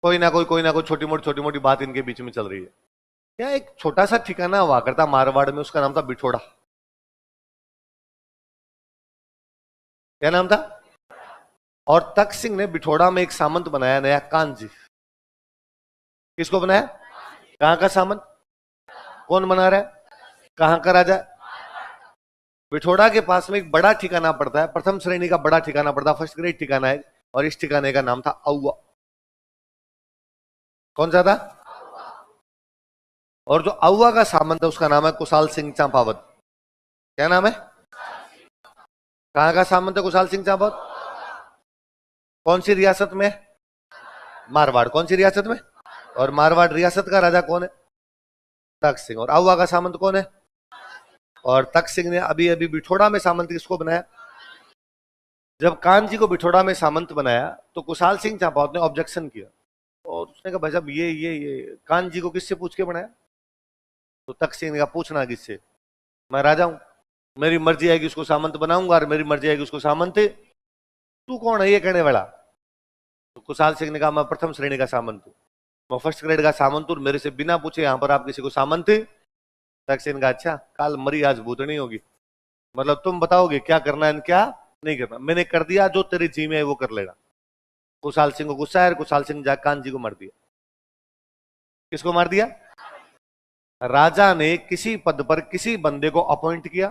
कोई ना कोई छोटी मोटी बात इनके बीच में चल रही है। क्या एक छोटा सा ठिकाना हुआ करता मारवाड़ में, उसका नाम था बिठोड़ा। क्या नाम था? और तख्त सिंह ने बिठोड़ा में एक सामंत बनाया नया, कांजी। किसको बनाया? कहां का सामंत? कौन बना रहा है? कहां का राजा? बिठोड़ा के पास में एक बड़ा ठिकाना पड़ता है, प्रथम श्रेणी का बड़ा ठिकाना पड़ता है, फर्स्ट ग्रेड ठिकाना है। और इस ठिकाने का नाम था औवा। कौन सा था? और जो औवा का सामंत है उसका नाम है कुशाल सिंह चंपावत। क्या नाम है? कहां का सामंत है कुशाल सिंह चंपावत? कौन सी रियासत में? मारवाड़। कौन सी रियासत में? और मारवाड़ रियासत का राजा कौन है? तख्त सिंह। और औवा का सामंत कौन है? और तख्त सिंह ने अभी अभी बिठोड़ा में सामंत किसको बनाया? जब कान जी को बिठोड़ा में सामंत बनाया तो कुशाल सिंह चंपावत ने ऑब्जेक्शन किया और उसने कहा भाई साहब ये कान जी को किससे पूछ के बनाया? तो तख्त सिंह ने कहा पूछना किससे? मैं राजा हूं, मेरी मर्जी आएगी उसको सामंत बनाऊंगा और मेरी मर्जी आएगी उसको सामंत। तू कौन है ये कहने वाला? तो कुशाल सिंह ने कहा मैं प्रथम श्रेणी का सामंत हूं, मैं फर्स्ट ग्रेड का सामंत हूं, मेरे से बिना पूछे यहां पर आप किसी को सामंत? तख्त सिंह ने कहा अच्छा, काल मरी आज भूतनी होगी। मतलब तुम बताओगे क्या करना है क्या नहीं करना, मैंने कर दिया, जो तेरी जी में है वो कर लेना। कुशाल सिंह को गुस्सा है, कुशाल सिंह जाकर कान जी को मार दिया। किसको मार दिया? राजा ने किसी पद पर किसी बंदे को अपॉइंट किया,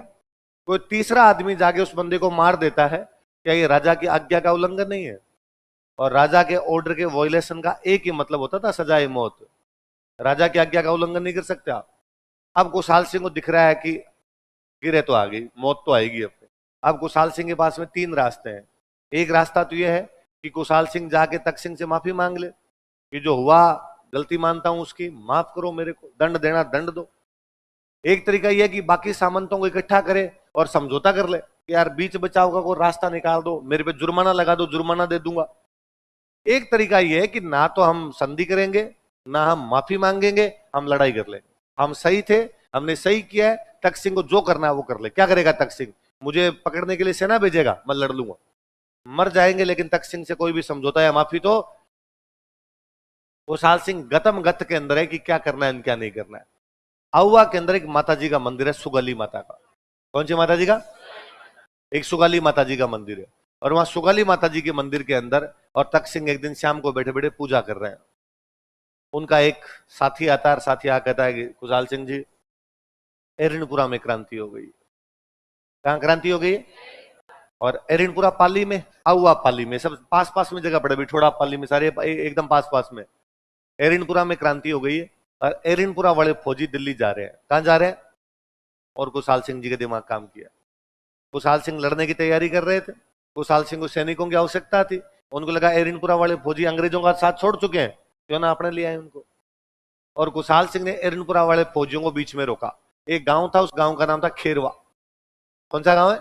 कोई तीसरा आदमी जाके उस बंदे को मार देता है, क्या ये राजा की आज्ञा का उल्लंघन नहीं है? और राजा के ऑर्डर के वॉयलेशन का एक ही मतलब होता था, सजाए मौत। राजा की आज्ञा का उल्लंघन नहीं कर सकते आप। अब कुशाल सिंह को दिख रहा है कि गिरे तो आ गई, मौत तो आएगी अपने। अब कुशाल सिंह के पास में तीन रास्ते हैं। एक रास्ता तो यह है कि कुशाल सिंह जाके तख्त सिंह से माफी मांग ले कि जो हुआ गलती मानता हूं उसकी, माफ करो मेरे को, दंड देना दंड दो। एक तरीका यह है कि बाकी सामंतों को इकट्ठा करे और समझौता कर ले कि यार बीच बचाव का कोई रास्ता निकाल दो, मेरे पे जुर्माना लगा दो, जुर्माना दे दूंगा। एक तरीका यह है कि ना तो हम संधि करेंगे ना हम माफी मांगेंगे, हम लड़ाई कर लेंगे। हम सही थे, हमने सही किया है, तख्त सिंह को जो करना है वो कर ले। क्या करेगा तख्त सिंह? मुझे पकड़ने के लिए सेना भेजेगा, मैं लड़ लूंगा। मर जाएंगे लेकिन तख्त सिंह से कोई भी समझौता या माफी तो। कुशाल सिंह गतम गत के अंदर है कि क्या करना है क्या नहीं करना है। औवा के अंदर एक माता जी का मंदिर है, सुगली माता का। कौन सी माता जी का? एक सुगाली माता जी का मंदिर है। और वहां सुगाली माता जी के मंदिर के अंदर और तख्त सिंह एक दिन शाम को बैठे बैठे पूजा कर रहे हैं। उनका एक साथी आता है, साथी आ कहता है कि कुशाल सिंह जी, एरनपुरा में क्रांति हो गई। कहां क्रांति हो गई? और एरनपुरा पाली में, औवा पाली में, सब पास पास में जगह पड़े, बिठोड़ा पाली में, सारे एकदम पास पास में। एरनपुरा में क्रांति हो गई है और एरनपुरा वाले फौजी दिल्ली जा रहे हैं। कहां जा रहे हैं? और कुशाल सिंह जी के दिमाग काम किया। कुशाल सिंह लड़ने की तैयारी कर रहे थे, कुशाल सिंह को सैनिकों की आवश्यकता थी। उनको लगा एरनपुरा वाले फौजी अंग्रेजों का साथ छोड़ चुके हैं, क्यों ना अपने लिए आए उनको। और कुशाल सिंह ने एरनपुरा वाले फौजियों को बीच में रोका। एक गांव था, उस गांव का नाम था खेरवा। कौन सा गांव है?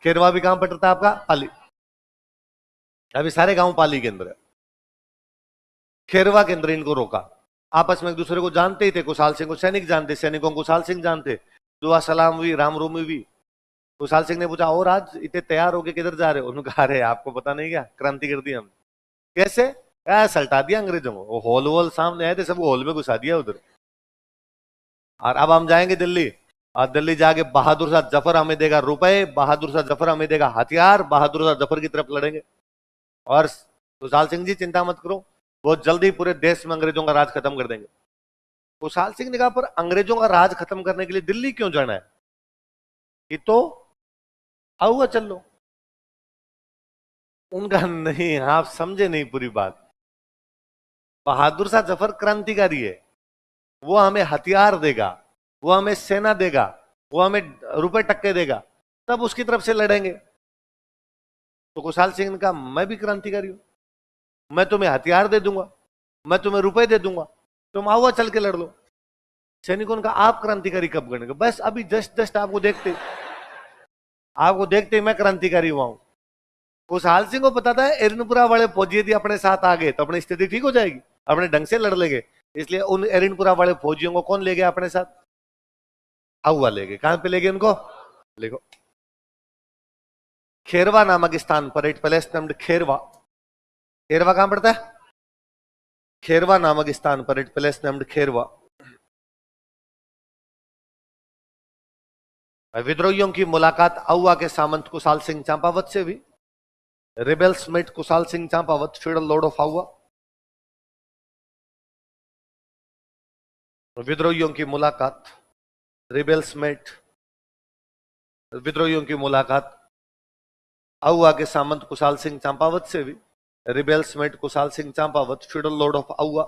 खेरवा भी कहां पड़ता है आपका? पाली। अभी सारे गांव पाली के अंदर है। खेरवा के अंदर इनको रोका आपस में एक दूसरे को जानते ही थे। कुशाल सिंह को सैनिक जानते, सैनिकों को कुशाल सिंह जानते। दुआ सलाम हुई, राम रूमी हुई। कुशाल सिंह ने पूछा, और आज इतने तैयार होके किधर जा रहे हो? उन्होंने कहा, अरे आपको पता नहीं क्या, क्रांति कर दी हम। कैसे? सल्टा दिया अंग्रेजों को। वो हॉल वॉल सामने आए थे, सब हॉल में घुसा दिया उधर। और अब हम जाएंगे दिल्ली, और दिल्ली जाके बहादुर शाह जफर हमें देगा रुपए, बहादुर शाह जफर हमें देगा हथियार, बहादुर शाह जफर की तरफ लड़ेंगे। और कुशाल सिंह जी चिंता मत करो, बहुत जल्दी पूरे देश में अंग्रेजों का राज खत्म कर देंगे। कुशाल सिंह ने कहा, पर अंग्रेजों का राज खत्म करने के लिए दिल्ली क्यों जाना है? ये तो हुआ, चल लो। उनका नहीं, आप समझे नहीं पूरी बात। बहादुर शाह जफर क्रांतिकारी है, वो हमें हथियार देगा, वो हमें सेना देगा, वो हमें रुपए टक्के देगा, तब उसकी तरफ से लड़ेंगे। तो कुशाल सिंह ने कहा, मैं भी क्रांतिकारी हूं, मैं तुम्हें हथियार दे दूंगा, मैं तुम्हें रुपए दे दूंगा, तुम आओ चल के लड़ लो। सैनिकों ने कहा, आप क्रांतिकारी कब बनेंगे? बस अभी जस्ट जस्ट आपको देखते ही मैं क्रांतिकारी हुआ हूं। खुशहाल सिंह को पता था एरनपुरा वाले फौजी यदि अपने साथ आ गए तो अपनी स्थिति ठीक हो जाएगी, अपने ढंग से लड़ लेंगे। इसलिए उन एरनपुरा वाले फौजियों को कौन ले गया अपने साथ? हुआ ले गए। कहां पे ले गए उनको? देखो, खेरवा नामक स्थान पर, एक प्लेस नेम्ड खेरवा। खेरवा कहां पड़ता है? खेरवा नामक स्थान पर, एक प्लेस नेम्ड खेरवा। विद्रोहियों की मुलाकात आउवा के सामंत कुशाल सिंह चंपावत से हुई। Rebels met Kushal Singh Champawat, feudal lord of Auwa. विद्रोहियों की मुलाकात, रिबेल्स मेट, विद्रोहियों की मुलाकात आउवा के सामंत कुशाल सिंह चंपावत से हुई। Rebels met Kushal Singh Champawat, feudal lord of Auwa.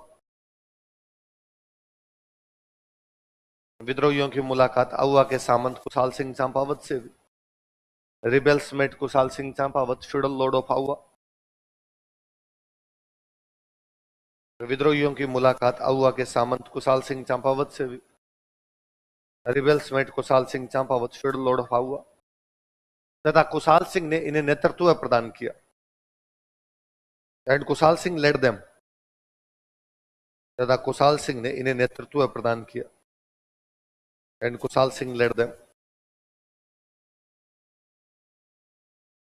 विद्रोहियों की मुलाकात आउवा के सामंत कुशाल सिंह चंपावत से हुई। Rebels met Kushal Singh Champawat, feudal lord of Auwa. विद्रोहियों की मुलाकात आउवा के सामंत कुशाल सिंह चंपावत से हुई। Rebels met Kushal Singh Champawat, feudal lord of Auwa. तथा कुशाल सिंह ने इन्हें नेतृत्व प्रदान किया। And Kushal Singh led them. तथा कुशाल सिंह ने इन्हें नेतृत्व प्रदान किया। And Kushal Singh led them.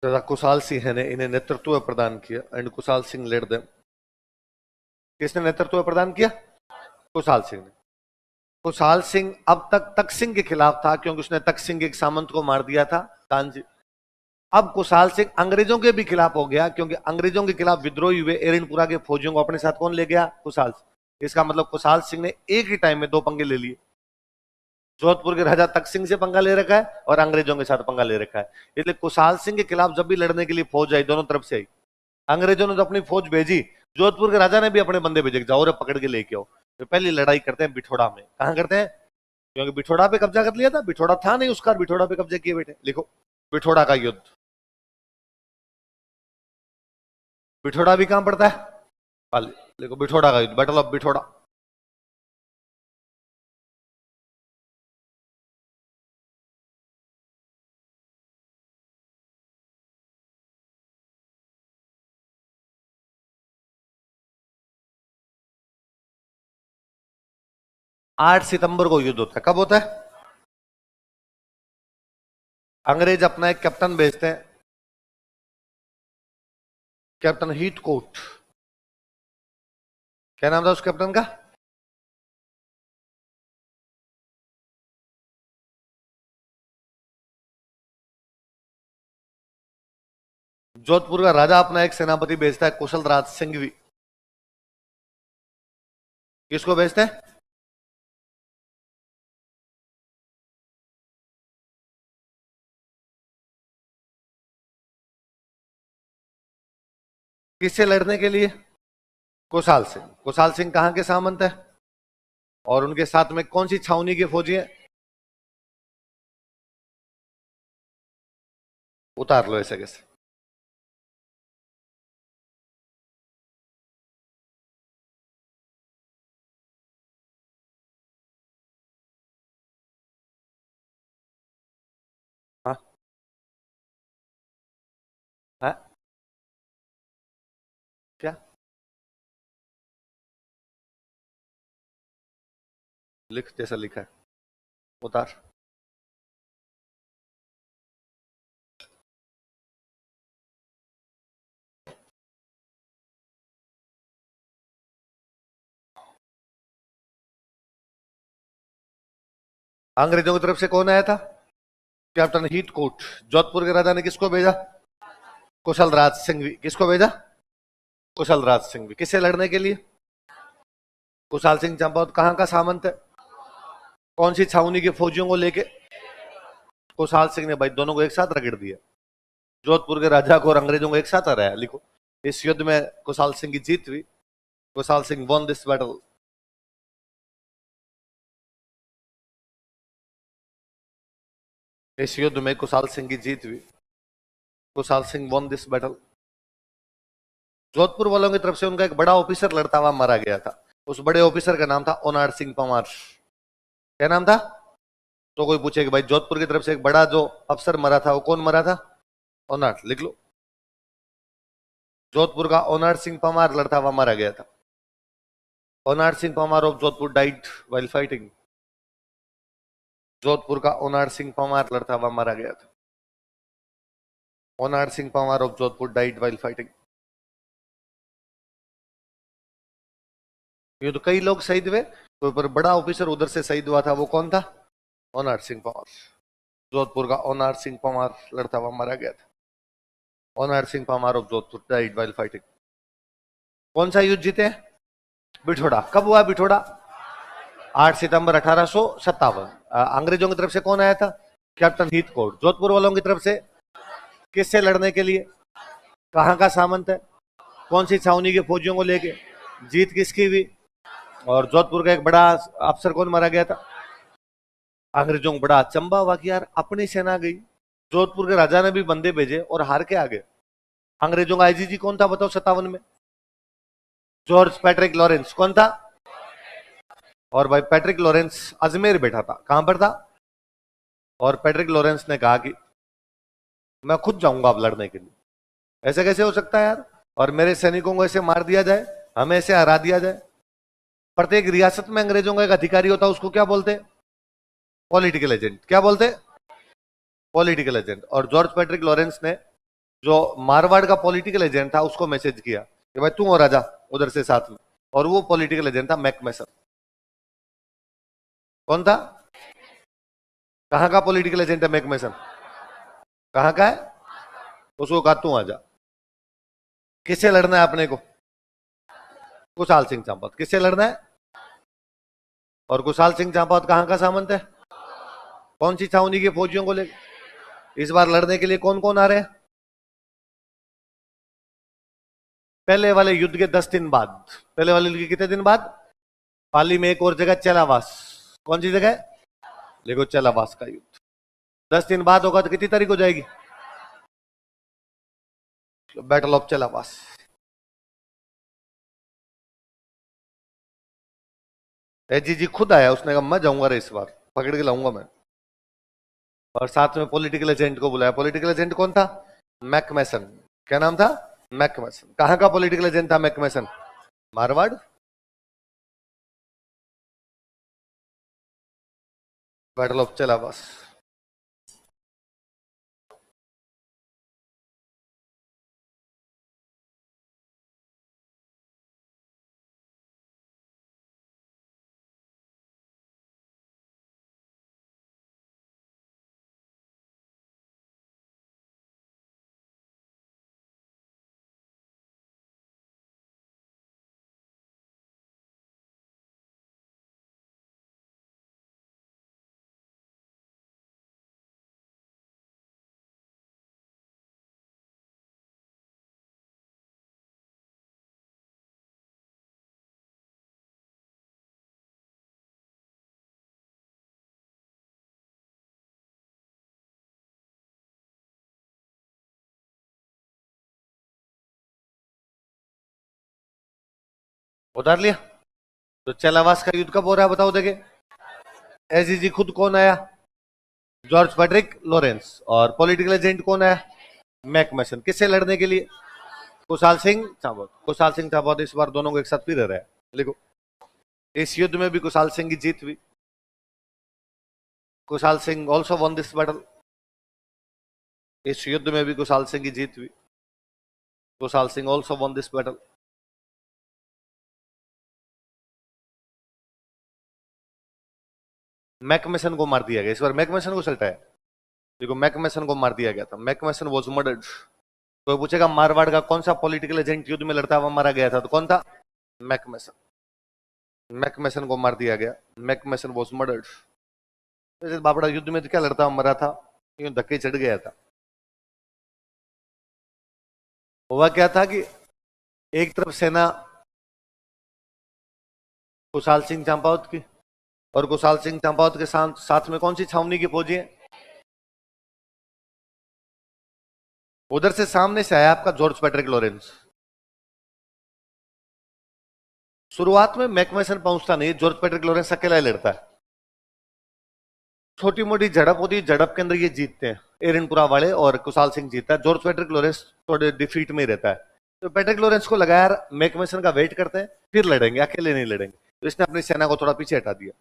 तथा कुशाल सिंह ने इन्हें नेतृत्व प्रदान किया। And Kushal Singh led them. किसने नेतृत्व प्रदान किया? कुशाल सिंह ने। कुशाल सिंह अब तक तक सिंह के खिलाफ था, क्योंकि उसने तक सिंह के एक सामंत को मार दिया था, कांजी। अब कुशाल सिंह अंग्रेजों के भी खिलाफ हो गया, क्योंकि अंग्रेजों के खिलाफ विद्रोही हुए एरनपुरा के फौजियों को अपने साथ कौन ले गया? कुशाल सिंह। इसका मतलब कुशाल सिंह ने एक ही टाइम में दो पंगे ले लिए। जोधपुर के राजा तक सिंह से पंगा ले रखा है और अंग्रेजों के साथ पंगा ले रखा है। इसलिए कुशाल सिंह के खिलाफ जब भी लड़ने के लिए फौज आई, दोनों तरफ से आई। अंग्रेजों ने तो अपनी फौज भेजी, जोधपुर के राजा ने भी अपने बंदे भेजे, जाओ रे पकड़ के लेके आओ। तो पहली लड़ाई करते हैं बिठोड़ा में। कहां करते हैं? क्योंकि बिठोड़ा पे कब्जा कर लिया था, बिठोड़ा था नहीं उसका, बिठोड़ा पे कब्जा किए बैठे। लिखो, बिठोड़ा का युद्ध। बिठोड़ा भी कहां पड़ता है? देखो, बिठोड़ा का युद्ध, बैटल ऑफ बिठोड़ा। 8 सितंबर को युद्ध होता है। कब होता है? अंग्रेज अपना एक कैप्टन भेजते हैं, कैप्टन हीट कोट। क्या नाम था उस कैप्टन का? जोधपुर का राजा अपना एक सेनापति भेजता है, कुशल राज सिंघवी। किसको भेजते हैं? किससे लड़ने के लिए? कुशाल सिंह। कुशाल सिंह कहां के सामंत है? और उनके साथ में कौन सी छावनी के फौजी हैं? उतार लो ऐसे कैसे। हाँ, हाँ, क्या? लिख जैसा लिखा है, उतार। अंग्रेजों की तरफ से कौन आया था? Captain Heathcote. जोधपुर के राजा ने किसको भेजा? कुशल राज सिंह। किसको भेजा? कुशल राज सिंह। किससे लड़ने के लिए? कुशाल सिंह चंपावत कहां का सामंत है? कौन सी छावनी के फौजियों को लेके? कुशाल सिंह ने भाई दोनों को एक साथ रगड़ दिया। जोधपुर के राजा को और अंग्रेजों को एक साथ हराया। लिखो, इस युद्ध में कुशाल सिंह की जीत हुई। Kushal Singh won this battle. इस युद्ध में कुशाल सिंह की जीत हुई। Kushal Singh won this battle. Jodhpur वालों की तरफ से उनका एक बड़ा ऑफिसर लड़ता हुआ मारा गया था। उस बड़े ऑफिसर का नाम था ओनार सिंह परमार। क्या नाम था? तो कोई पूछे कि भाई जोधपुर की तरफ से एक बड़ा जो अफसर मरा था वो कौन मरा था? ओनार। लिख लो, जोधपुर का ओनार सिंह परमार लड़ता हुआ मारा गया था। Onar Singh Parmar of Jodhpur died while fighting. Jodhpur का ओनार सिंह परमार लड़ता हुआ मारा गया था। Onar Singh Parmar of Jodhpur died while fighting. ये तो कई लोग शहीद हुए, तो पर बड़ा ऑफिसर उधर से शहीद हुआ था, वो कौन था? ओनार सिंह परमार। जोधपुर का ओनार सिंह परमार लड़ता हुआ मारा गया था। Onar Singh Parmar of Jodhpur died while fighting. कौन सा युद्ध जीते? बिठोड़ा। कब हुआ बिठोड़ा? 8 सितंबर 1857। अंग्रेजों की तरफ से कौन आया था? Captain Heathcote. जोधपुर वालों की तरफ से किससे लड़ने के लिए? कहां का सामंत है? कौन सी छावनी के फौजियों को लेके? जीत किसकी हुई? और जोधपुर का एक बड़ा अफसर कौन मारा गया था? अंग्रेजों को बड़ा अचंबा हुआ कि यार अपनी सेना गई, जोधपुर के राजा ने भी बंदे भेजे और हार के आ गए। अंग्रेजों का आईजीजी कौन था बताओ 57 में? George Patrick Lawrence. कौन था? और भाई पैट्रिक लॉरेंस अजमेर बैठा था। कहां पर था? और पैट्रिक लॉरेंस ने कहा कि मैं खुद जाऊंगा अब लड़ने के लिए। ऐसे कैसे हो सकता है यार? और मेरे सैनिकों को ऐसे मार दिया जाए, हमें ऐसे हरा दिया जाए। प्रत्येक रियासत में अंग्रेजों का एक अधिकारी होता है, उसको क्या बोलते? Political agent. क्या बोलते? Political agent. और जॉर्ज पैट्रिक लॉरेंस ने जो मारवाड़ का पॉलिटिकल एजेंट था उसको मैसेज किया कि भाई तू और राजा उधर से साथ में। और वो पॉलिटिकल एजेंट था मैकमेसन। कौन था? कहां का पॉलिटिकल एजेंट है मैकमेसन? कहां का है? उसको कहा तू आजा। किससे लड़ना है अपने को? कुशाल सिंह चंपावत। किससे लड़ना है? और कुशाल सिंह चंपावत कहां का सामंत है? कौन सी छावनी के फौजियों को लेकर इस बार लड़ने के लिए कौन कौन आ रहे हैं? पहले वाले युद्ध के 10 दिन बाद। पहले वाले युद्ध के कितने दिन बाद? पाली में एक और जगह चेलावास। कौन सी जगह? देखो, चेलावास का युद्ध 10 दिन बाद होगा, तो कितनी तारीख हो जाएगी? Battle of Chelawas. जी खुद आया, उसने कहा मैं जाऊंगा रे, इस बार पकड़ के लाऊंगा मैं। और साथ में पॉलिटिकल एजेंट को बुलाया। पॉलिटिकल एजेंट कौन था? मैकमेसन। क्या नाम था? मैकमेसन। कहां का पॉलिटिकल एजेंट था McMason? Marwar. Battle of Chelawas. उतार लिया। तो चेलावास का युद्ध कब हो रहा है बताओ देखे? एजीजी खुद कौन आया? George Patrick Lawrence. और पॉलिटिकल एजेंट कौन आया? मैकमेसन। किससे लड़ने के लिए? कुशाल सिंह चाबत। कुशाल सिंह चाबत इस बार दोनों को एक साथ फिर रहा है। लिखो, इस युद्ध में भी कुशाल सिंह की जीत हुई। Kushal Singh also won this battle. इस युद्ध में भी कुशाल सिंह की जीत हुई। Kushal Singh also won this battle. McMason को मार दिया गया, इस बार मैकमेसन को सल्टा है। देखो मैकमेसन को मार दिया गया था। मैकमेसन वॉज मर्डर्ड। कोई पूछेगा मारवाड़ का कौन सा पॉलिटिकल एजेंट युद्ध में लड़ता हुआ मारा गया था, तो कौन था? मैकमेसन। मैकमेसन को मार दिया गया। मैकमेसन वॉज मर्डर्ड। वैसे बाबड़ा युद्ध में तो क्या लड़ता हुआ मरा था, यूं धक्के चढ़ गया था। हुआ क्या था कि एक तरफ सेना कुशाल सिंह चंपावत की, और कुशाल सिंह चंपावत के साथ साथ में कौन सी छावनी की फौजी है? उधर से सामने से आया आपका जॉर्ज पैट्रिक लॉरेंस। शुरुआत में मैकमेसन पहुंचता नहीं, जॉर्ज पैट्रिक लॉरेंस अकेला ही लड़ता है। छोटी मोटी झड़प होती है, झड़प के अंदर ये जीतते हैं, एरनपुरा वाले, और कुशाल सिंह जीतता है। जॉर्ज पैट्रिक लॉरेंस थोड़े डिफीट में ही रहता है। तो पैट्रिक लॉरेंस को लगा यार मैकमेसन का वेट करते हैं फिर लड़ेंगे, अकेले नहीं लड़ेंगे। तो इसने अपनी सेना को थोड़ा पीछे हटा दिया,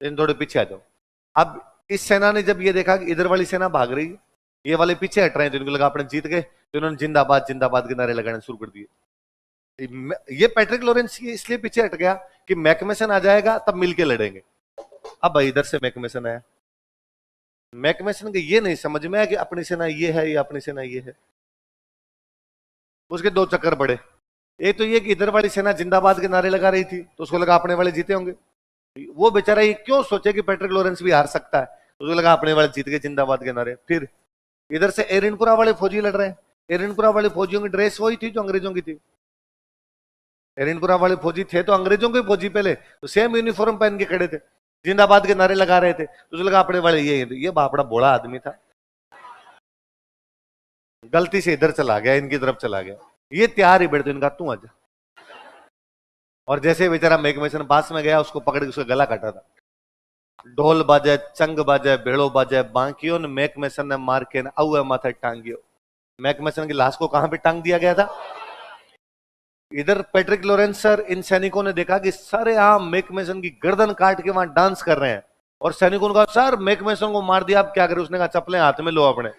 इन थोड़े पीछे आ जाओ। अब इस सेना ने जब ये देखा कि इधर वाली सेना भाग रही है, ये वाले पीछे हट रहे हैं, तो इनको लगा अपने जीत गए, तो इन्होंने जिंदाबाद जिंदाबाद के नारे लगाने शुरू कर दिए। ये पैट्रिक लॉरेंस इसलिए पीछे हट गया कि मैकमेसन आ जाएगा तब मिलके लड़ेंगे। अब इधर से मैकमेसन आया। मैकमेसन के ये नहीं समझ में आया कि अपनी सेना ये है या अपनी सेना ये है। उसके दो चक्कर पड़े। एक तो ये कि इधर वाली सेना जिंदाबाद के नारे लगा रही थी, तो उसको लगा अपने वाले जीते होंगे। वो बेचारा ये क्यों सोचे कि पैट्रिक लॉरेंस भी हार सकता है, तो उसको लगा अपने वाले जीत गए जिंदाबाद के नारे। फिर इधर से एरनपुरा वाले फौजी लड़ रहे हैं। एरनपुरा वाले फौजियों की ड्रेस वही थी जो अंग्रेजों की थी। एरनपुरा वाले फौजी थे तो अंग्रेजों के फौजी, पहले तो सेम यूनिफॉर्म पहन के खड़े थे, जिंदाबाद के नारे लगा रहे थे। तो उसको लगा अपने वाले ये बापड़ा बोला आदमी था, गलती से इधर चला गया, इनकी तरफ चला गया। ये तैयार ही बैठे इनका, तू आजा। और जैसे बेचारा मैकमेसन पास में गया, उसको पकड़ के उसका गला काटा था। ढोल बाजे, चंग बाजे, भेड़ो बाजे, बांकियो ने मैकमेसन ने मार के औ माथे टांगियो। मैकमेसन की लाश को कहां पे टांग दिया गया था? इधर पैट्रिक लॉरेंस सर, इन सैनिकों ने देखा कि सारे आम मैकमेसन की गर्दन काट के वहां डांस कर रहे हैं, और सैनिकों ने कहा सर मैकमेसन को मार दिया, आप क्या करें? उसने कहा चप्पलें हाथ में लो अपने।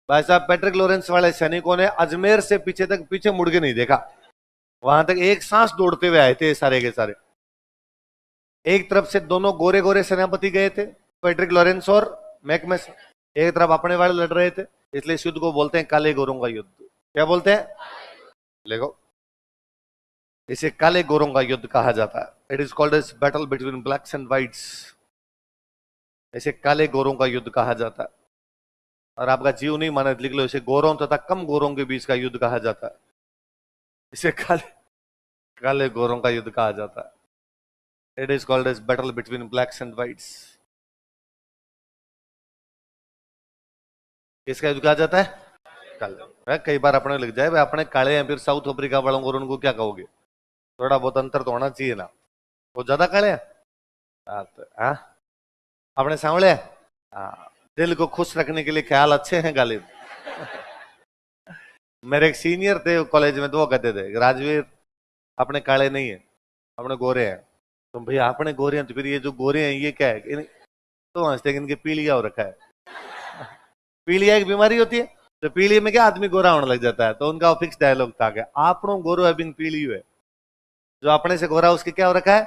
भाई साहब पैट्रिक लॉरेंस वाले सैनिकों ने अजमेर से पीछे तक पीछे मुड़ के नहीं देखा, वहां तक एक सांस दौड़ते हुए आए थे सारे के सारे। एक तरफ से दोनों गोरे गोरे सेनापति गए थे, पैट्रिक लॉरेंस और मैकमेसन। एक तरफ अपने वाले लड़ रहे थे, इसलिए इस युद्ध को बोलते हैं काले गोरों का युद्ध। क्या बोलते हैं? देखो, इसे काले गोरों का युद्ध कहा जाता है। It is called as battle between blacks and whites. इसे काले गोरों का युद्ध कहा जाता है। और आपका जीव नहीं माने लिख लो, इसे गोरों तथा कम गोरों के बीच का युद्ध कहा जाता है। इसे काले काले गोरों का युद्ध कहा जाता है। It is called as battle between blacks and whites. किसका युद्ध कहा जाता है? काले। कई बार अपने लग जाए अपने काले हैं, फिर साउथ अफ्रीका वालों को उनको क्या कहोगे? थोड़ा बहुत अंतर तो होना चाहिए ना। वो ज्यादा काले हैं, अपने सांवले हैं। दिल को खुश रखने के लिए ख्याल अच्छे हैं गालिब। मेरे एक सीनियर थे कॉलेज में, तो वो कहते थे राजवीर अपने काले नहीं है, अपने गोरे हैं। तो भैया अपने गोरे हैं, तो फिर ये जो गोरे हैं ये क्या है? तो हंसते इनके पीलिया हो रखा है। पीलिया एक बीमारी होती है, तो पीलिया में क्या आदमी गोरा होने लग जाता है। तो उनका फिक्स डायलॉग था कि आपनो गोरो है बिन पीली है, जो अपने से गोरा उसके क्या हो रखा है?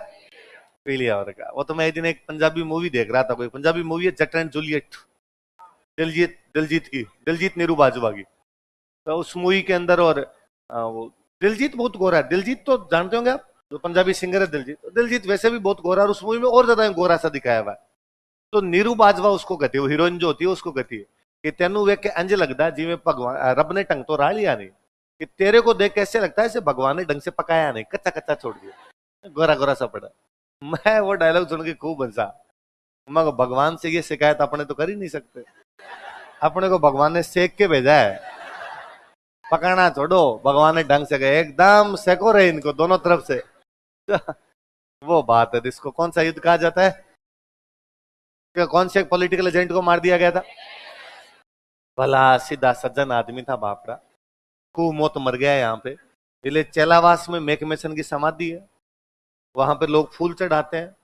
पीलिया हो रखा है। वो तो मैं एक दिन एक पंजाबी मूवी देख रहा था, कोई पंजाबी मूवी है जट एंड जूलियट, दिलजीत की, दिलजीत नीरू बाजवा की। तो उस मूवी के अंदर, और वो दिलजीत बहुत गोरा है। दिलजीत तो जानते होंगे आप, जो पंजाबी सिंगर है दिलजीत। तो दिलजीत वैसे भी बहुत गोरा, और उस मूवी में और ज्यादा गोरा सा दिखाया हुआ है। तो नीरू बाजवा उसको कहती है, वो हीरोइन जो होती है उसको कहती है कि तेनू वेख के इंज लगता है जिਵੇਂ भगवान रब ने ढंग तो राह लिया नहीं, कि तेरे को देख कैसे लगता है जैसे भगवान ने ढंग से पकाया नहीं, कच्चा कच्चा छोड़ दिया, गोरा गोरा सा पड़ा। मैं वो डायलॉग सुन के खूब हंसा। मैं भगवान से ये शिकायत अपने तो कर ही नहीं सकते, अपने को भगवान ने सेक के भेजा है, पकाना छोड़ो। भगवान ने ढंग से गए एकदम सेको रहे इनको दोनों तरफ से। वो बात है। इसको कौन सा युद्ध कहा जाता है? कौन से पॉलिटिकल एजेंट को मार दिया गया था? भला सीधा सज्जन आदमी था बापरा, खूब मौत मर गया यहाँ पे। इसलिए चेलावास में मैकमेसन की समाधि है, वहां पे लोग फूल चढ़ाते हैं,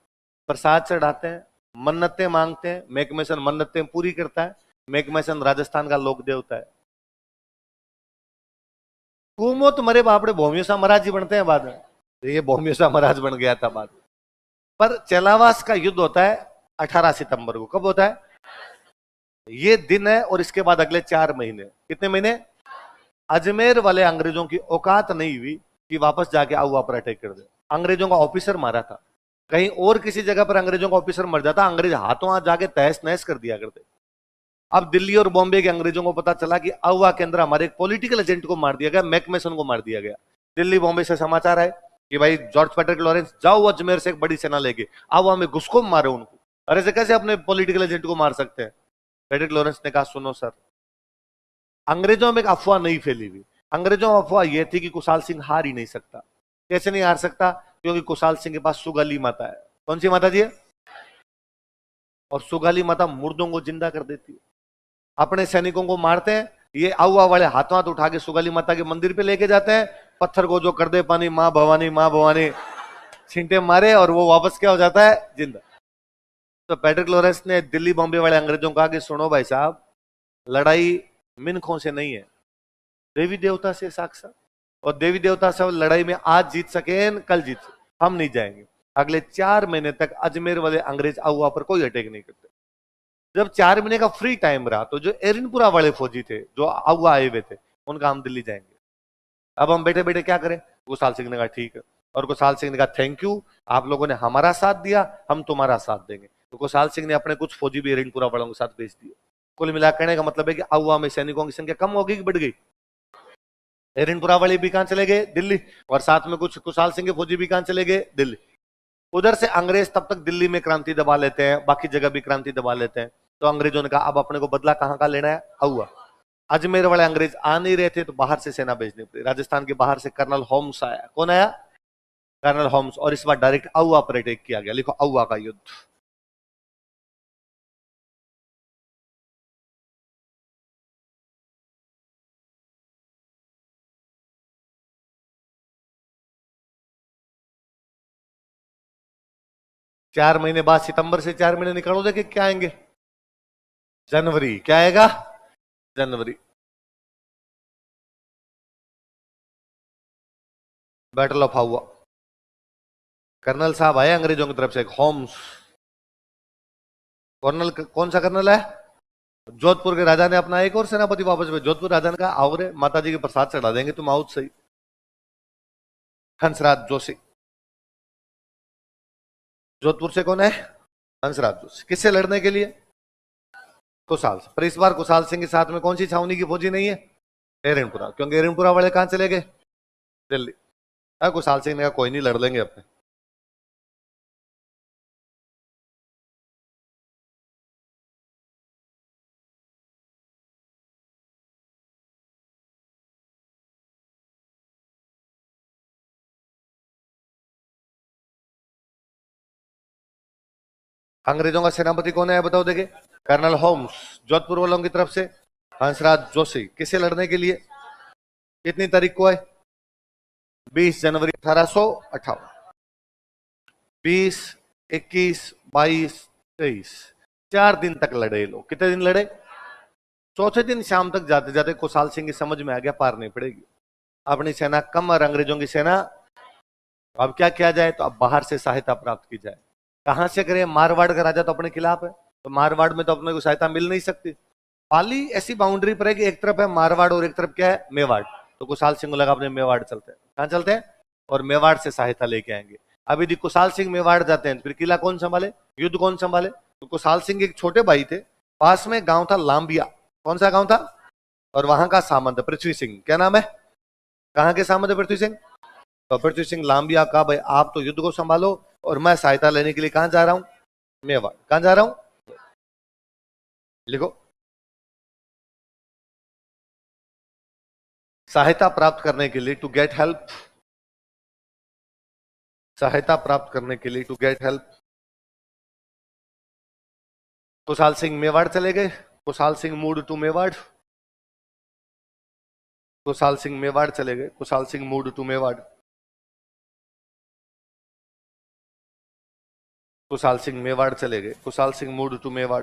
प्रसाद चढ़ाते हैं, मन्नतें मांगते हैं। मेकमेसन मन्नतें पूरी करता है। मेकमेसन राजस्थान का लोक देवता है। कुमो तुम्हारे बापड़े भौमियोसा महाराज जी बनते हैं बाद में, तो ये भौमियोसा महाराज बन गया था बाद में। पर चेलावास का युद्ध होता है 18 सितंबर को। कब होता है? ये दिन है और इसके बाद अगले 4 महीने। कितने महीने? अजमेर वाले अंग्रेजों की औकात नहीं हुई कि वापस जाके आउवा पर अटैक कर दे। अंग्रेजों का ऑफिसर मारा था। कहीं और किसी जगह पर अंग्रेजों का ऑफिसर मर जाता, अंग्रेज हाथों हाथ जाके तहस नहस कर दिया करते। अब दिल्ली और बॉम्बे के अंग्रेजों को पता चला कि आउवा के अंदर हमारे एक पॉलिटिकल एजेंट को मार दिया गया, मैकमेसन को मार दिया गया। दिल्ली बॉम्बे से समाचार आए कि भाई जॉर्ज पैट्रिक लॉरेंस जाओ अजमेर से एक बड़ी सेना लेके आउवा में घुसको मारो उनको। अरे से कैसे अपने पॉलिटिकल एजेंट को मार सकते हैं? पैट्रिक लॉरेंस ने कहा सुनो सर, अंग्रेजों में एक अफवाह नहीं फैली हुई। अंग्रेजों में अफवाह यह थी कि कुशाल सिंह हार ही नहीं सकता। कैसे नहीं हार सकता? क्योंकि कुशाल सिंह के पास सुगाली माता है। कौन सी माता जी है? और सुगाली माता मुर्दों को जिंदा कर देती है। अपने सैनिकों को मारते हैं, ये आउआ वाले हाथों हाथ उठा के सुगाली माता के मंदिर पे लेके जाते हैं। पत्थर को जो कर दे पानी, माँ भवानी माँ भवानी छींटे मारे और वो वापस क्या हो जाता है? जिंदा। तो पैट्रिक लॉरेंस ने दिल्ली बॉम्बे वाले अंग्रेजों को कहा कि सुनो भाई साहब, लड़ाई मिनखों से नहीं है, देवी देवता से साक्षात। और देवी देवता से लड़ाई में आज जीत सके कल जीत सके, हम नहीं जाएंगे। अगले 4 महीने तक अजमेर वाले अंग्रेज आउआ पर कोई अटैक नहीं करते। जब 4 महीने का फ्री टाइम रहा तो जो एरिनपुरा वाले फौजी थे जो आउआ आए हुए थे, उनका हम दिल्ली जाएंगे, अब हम बैठे बैठे क्या करें? कुशाल सिंह ने कहा ठीक है। और कुशाल सिंह ने कहा थैंक यू, आप लोगों ने हमारा साथ दिया, हम तुम्हारा साथ देंगे। तो कुशाल सिंह ने अपने कुछ फौजी भी एरिनपुरा वालों के साथ भेज दिए। कुल मिलाकर कहने का मतलब है कि आउआ में सैनिकों की संख्या कम हो गई कि बढ़ गई? एरिनपुरा वाले भी कहां चले गए? दिल्ली। और साथ में कुछ कुशाल सिंह के फौजी भी कहां चले गए? दिल्ली। उधर से अंग्रेज तब तक दिल्ली में क्रांति दबा लेते हैं, बाकी जगह भी क्रांति दबा लेते हैं। तो अंग्रेजों ने कहा अब अपने को बदला कहां का लेना है? आउआ। अजमेर वाले अंग्रेज आ नहीं रहे थे तो बाहर से सेना भेजनी पड़ी। राजस्थान के बाहर से कर्नल होम्स आया। कौन आया? Colonel Holmes. और इस बार डायरेक्ट आउआ पर अटैक किया गया। लिखो आउआ का युद्ध। चार महीने बाद, सितंबर से 4 महीने निकालो, देखे क्या आएंगे? जनवरी। क्या आएगा? जनवरी। Battle of Auwa. कर्नल साहब आए अंग्रेजों की तरफ से, होम्स। कर्नल कौन सा कर्नल है? जोधपुर के राजा ने अपना एक और सेनापति वापस भेजा। जोधपुर राजा ने कहा आओ रे, माता जी के प्रसाद चढ़ा देंगे, तुम आओ सही। हंसराज जोशी। जोधपुर से कौन है? हंसराज जोशी। किससे लड़ने के लिए? कुशाल से। पर इस बार कुशाल सिंह के साथ में कौन सी छावनी की फौजी नहीं है? एरनपुरा। क्योंकि एरनपुरा वाले कहां चले गए? दिल्ली। कुशाल सिंह ने कहा कोई नहीं, लड़ लेंगे अपने। अंग्रेजों का सेनापति कौन है बताओ देखे? Colonel Holmes. जोधपुर वालों की तरफ से हंसराज जोशी। किससे लड़ने के लिए? कितनी तारीख को है? 20 जनवरी 1858। 20, 21, 22, 23, 4 दिन तक लड़े लोग। कितने दिन लड़े? चौथे दिन शाम तक जाते जाते कुशाल सिंह की समझ में आ गया पार नहीं पड़ेगी, अपनी सेना कम और अंग्रेजों की सेना। अब क्या किया जाए? तो अब बाहर से सहायता प्राप्त की जाए। कहां से करें? मारवाड़ का राजा तो अपने खिलाफ है, तो मारवाड़ में तो अपने को सहायता मिल नहीं सकती। पाली ऐसी बाउंड्री पर है कि एक तरफ है मारवाड़ और एक तरफ क्या है? मेवाड़। तो कुशाल सिंह को लगा अपने मेवाड़ चलते हैं। कहां चलते हैं? और मेवाड़ से सहायता लेके आएंगे। अब यदि कुशाल सिंह मेवाड़ जाते हैं फिर किला कौन संभाले? युद्ध कौन संभाले? तो कुशाल सिंह के एक छोटे भाई थे, पास में गांव था लांबिया। कौन सा गांव था? और वहां का सामंत पृथ्वी सिंह। क्या नाम है? कहां के सामंत है पृथ्वी सिंह? तो पृथ्वी सिंह लांबिया का भाई, आप तो युद्ध को संभालो और मैं सहायता लेने के लिए कहां जा रहा हूं? मेवाड़। कहां जा रहा हूं? लिखो। सहायता प्राप्त करने के लिए, टू गेट हेल्प। सहायता प्राप्त करने के लिए, to get help. Kushal Singh Mewar चले गए। Kushal Singh moved to Mewar. कुशाल सिंह मेवाड़ चले गए। Kushal Singh moved to Mewar. कुशाल सिंह मेवाड़ चले गए, कुशाल सिंह मूव्ड टू मेवाड़।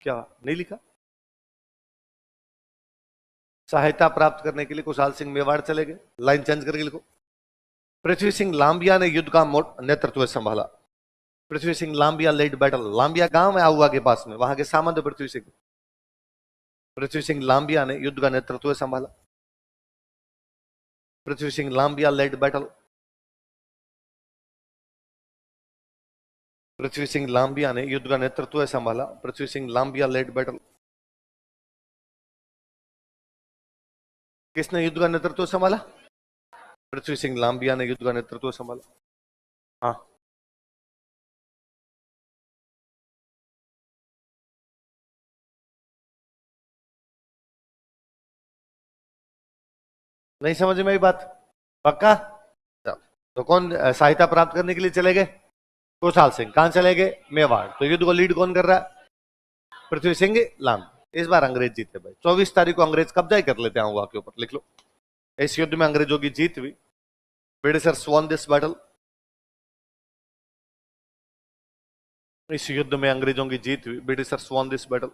क्या नहीं लिखा? सहायता प्राप्त करने के लिए कुशाल सिंह मेवाड़ चले गए, लाइन चेंज करके लिखो। पृथ्वी सिंह लांबिया ने युद्ध का नेतृत्व संभाला। पृथ्वी सिंह लांबिया लेड बैटल, लांबिया गांव है आहुआ के पास में, वहां के सामंत पृथ्वी सिंह। पृथ्वी सिंह लांबिया ने युद्ध का नेतृत्व संभाला। Prithvi Singh लांबिया lead battle. पृथ्वी सिंह लांबिया ने युद्ध का नेतृत्व संभाला। Prithvi Singh लांबिया lead battle. किसने युद्ध का नेतृत्व संभाला? पृथ्वी सिंह लांबिया ने युद्ध का नेतृत्व संभाला। हाँ, नहीं समझ में आई बात? पक्का? तो कौन सहायता प्राप्त करने के लिए चले गए? कुशाल सिंह। कहां चले गए? मेवाड़। तो युद्ध को लीड कौन कर रहा है? पृथ्वी सिंह लाम। इस बार अंग्रेज जीते भाई। 24 तारीख को अंग्रेज कब्जा ही कर लेते हैं आहुआ के ऊपर, लिख लो। इस युद्ध में अंग्रेजों की जीत हुई। Britishers von this battle. इस युद्ध में अंग्रेजों की जीत हुई। Britishers von this battle.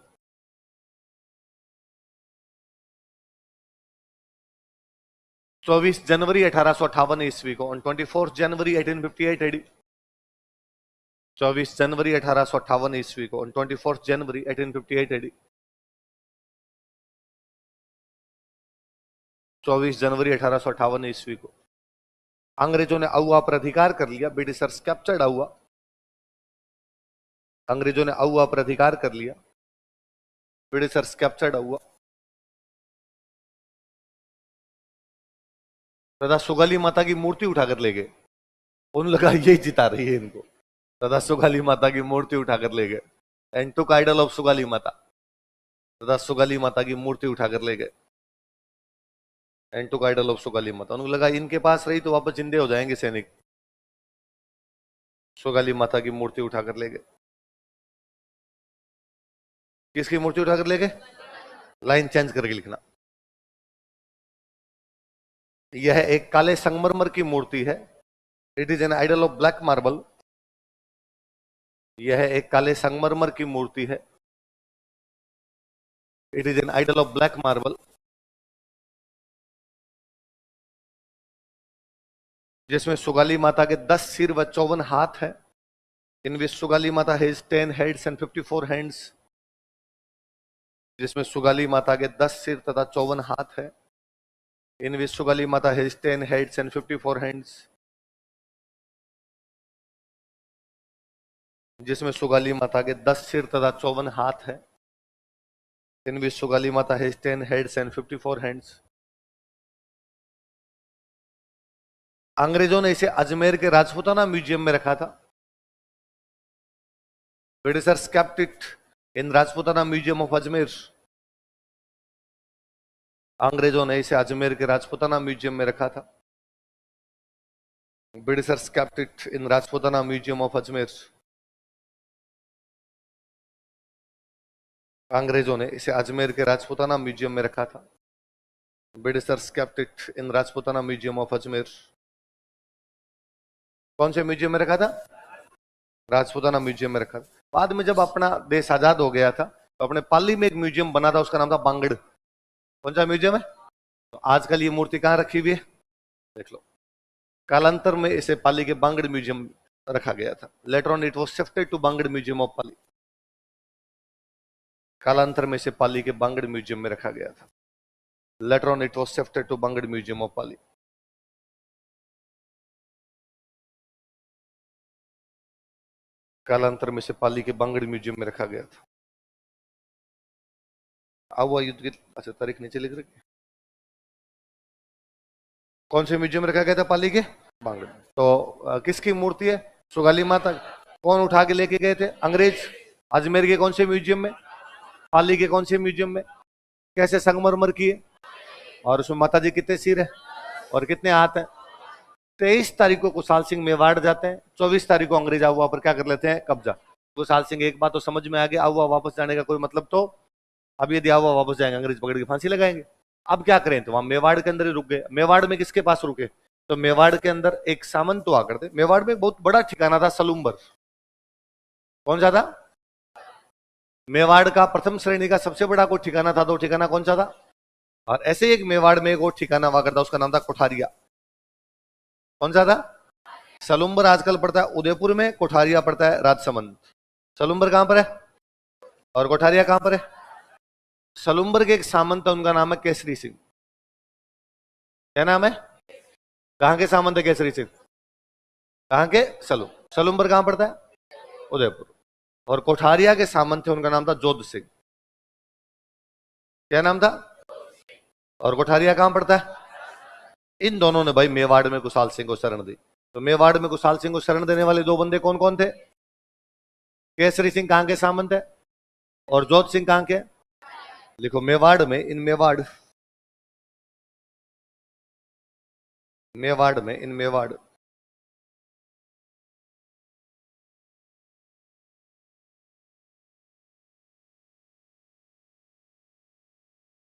24 जनवरी 1858 ईस्वी को, ऑन 24 जनवरी 1858 एडी। 24 जनवरी 1858 ईस्वी को, ऑन 24 जनवरी 1858 एडी। 24 जनवरी 1858 ईस्वी को अंग्रेजों ने आहुआ पर अधिकार कर लिया। Britishers captured Auwa. अंग्रेजों ने आहुआ पर अधिकार कर लिया। Britishers captured Auwa. तथा सुगाली माता की मूर्ति उठाकर ले गए। उन लगा यही जिता रही है इनको। तथा सुगाली माता की मूर्ति उठाकर ले गए। And took idol of Sugali Mata. तथा सुगाली माता की मूर्ति उठाकर ले गए। And took idol of Sugali Mata. उनको लगा इनके पास रही तो वापस जिंदे हो जाएंगे सैनिक। सुगाली माता की मूर्ति उठाकर ले गए। किसकी मूर्ति उठाकर ले गए? लाइन चेंज करके लिखना। यह एक काले संगमरमर की मूर्ति है। It is an idol of black marble. यह एक काले संगमरमर की मूर्ति है। It is an idol of black marble, जिसमें सुगाली माता के 10 सिर व 54 हाथ है। इन विच सुगाली माता हैज 10 हेड्स एंड 54 हैंड्स। जिसमें सुगाली माता के 10 सिर तथा 54 हाथ है। इन विच सुगाली माता हैज 10 हेड्स एंड 54 हैंड्स। जिसमें सुगाली माता के 10 सिर तथा 54 हाथ है। इन विच सुगाली माता हैज 10 हेड्स एंड 54 हैंड्स। अंग्रेजों ने इसे अजमेर के राजपूताना म्यूजियम में रखा था। Britishers kept it in Rajputana museum of Ajmer. अंग्रेजों ने इसे अजमेर के राजपूताना म्यूजियम में रखा था। Britishers kept it in Rajputana museum of Ajmer. अंग्रेजों ने इसे अजमेर के राजपूताना म्यूजियम में रखा था। Britishers kept it in Rajputana museum of Ajmer. कौन से म्यूजियम में रखा था? राजपूताना म्यूजियम में रखा था। बाद में जब अपना देश आजाद हो गया था तो अपने पाली में एक म्यूजियम बना था, उसका नाम था बांगड़। कौन सा म्यूजियम है? तो आजकल ये मूर्ति कहां रखी हुई है? देख लो। कालांतर में इसे पाली के बांगड़ म्यूजियम रखा गया था। Later on it was shifted to Bangur museum of Pali. कालांतर में इसे पाली के बांगड़ म्यूजियम में रखा गया था। Later on it was shifted to Bangur museum of Pali. कालांतर में इसे पाली के बांगड़ म्यूजियम में रखा गया था। आहुआ युद्ध की अच्छा तारीख नीचे लिख रखी। कौन से म्यूजियम में रखा गया था? पाली के बांगड़। तो किसकी मूर्ति है? सुगाली माता। कौन उठा के लेके गए थे? अंग्रेज। अजमेर के कौन से म्यूजियम में? पाली के कौन से म्यूजियम में? कैसे संगमरमर की है? और उसमें माता जी कितने सिर है और कितने हाथ है? 23 तारीख को कुशाल सिंह मेवाड़ जाते हैं। 24 तारीख को अंग्रेज आहुआ पर क्या कर लेते हैं? कब्जा। कुशाल सिंह एक बात तो समझ में आ गया, आहुआ वापस जाने का कोई मतलब तो अब यदि आहुआ वापस जाएंगे अंग्रेज पकड़ के फांसी लगाएंगे। अब क्या करें? तो वहां मेवाड़ के अंदर ही रुक गए। मेवाड़ में किसके पास रुके? तो मेवाड़ के अंदर एक सामंत हुआ करते। मेवाड़ में एक बहुत बड़ा ठिकाना था सलूम्बर। कौन सा था? मेवाड़ का प्रथम श्रेणी का सबसे बड़ा कोई ठिकाना था, तो ठिकाना कौन सा था? और ऐसे ही एक मेवाड़ में एक और ठिकाना हुआ करता, उसका नाम था कोठारिया। कौन सा था? सलूम्बर आजकल पड़ता है उदयपुर में, कोठारिया पड़ता है राजसमंद। सलूम्बर कहां पर है और कोठारिया कहां पर है? सलूम्बर के एक सामंत है, उनका नाम है केसरी सिंह। क्या नाम है? कहां के सामंत है केसरी सिंह? कहां के? सलूम्बर कहां पड़ता है? उदयपुर। और कोठारिया के सामंत थे, उनका नाम था जोध सिंह। क्या नाम था? और कोठारिया कहां पड़ता है? इन दोनों ने भाई मेवाड़ में कुशाल सिंह को शरण दी। तो मेवाड़ में कुशाल सिंह को शरण देने वाले दो बंदे कौन कौन थे? केसरी सिंह कहां के सामंत है और जोध सिंह कहां के? लिखो मेवाड़ में, इन मेवाड़ मेवाड़ में, इन मेवाड़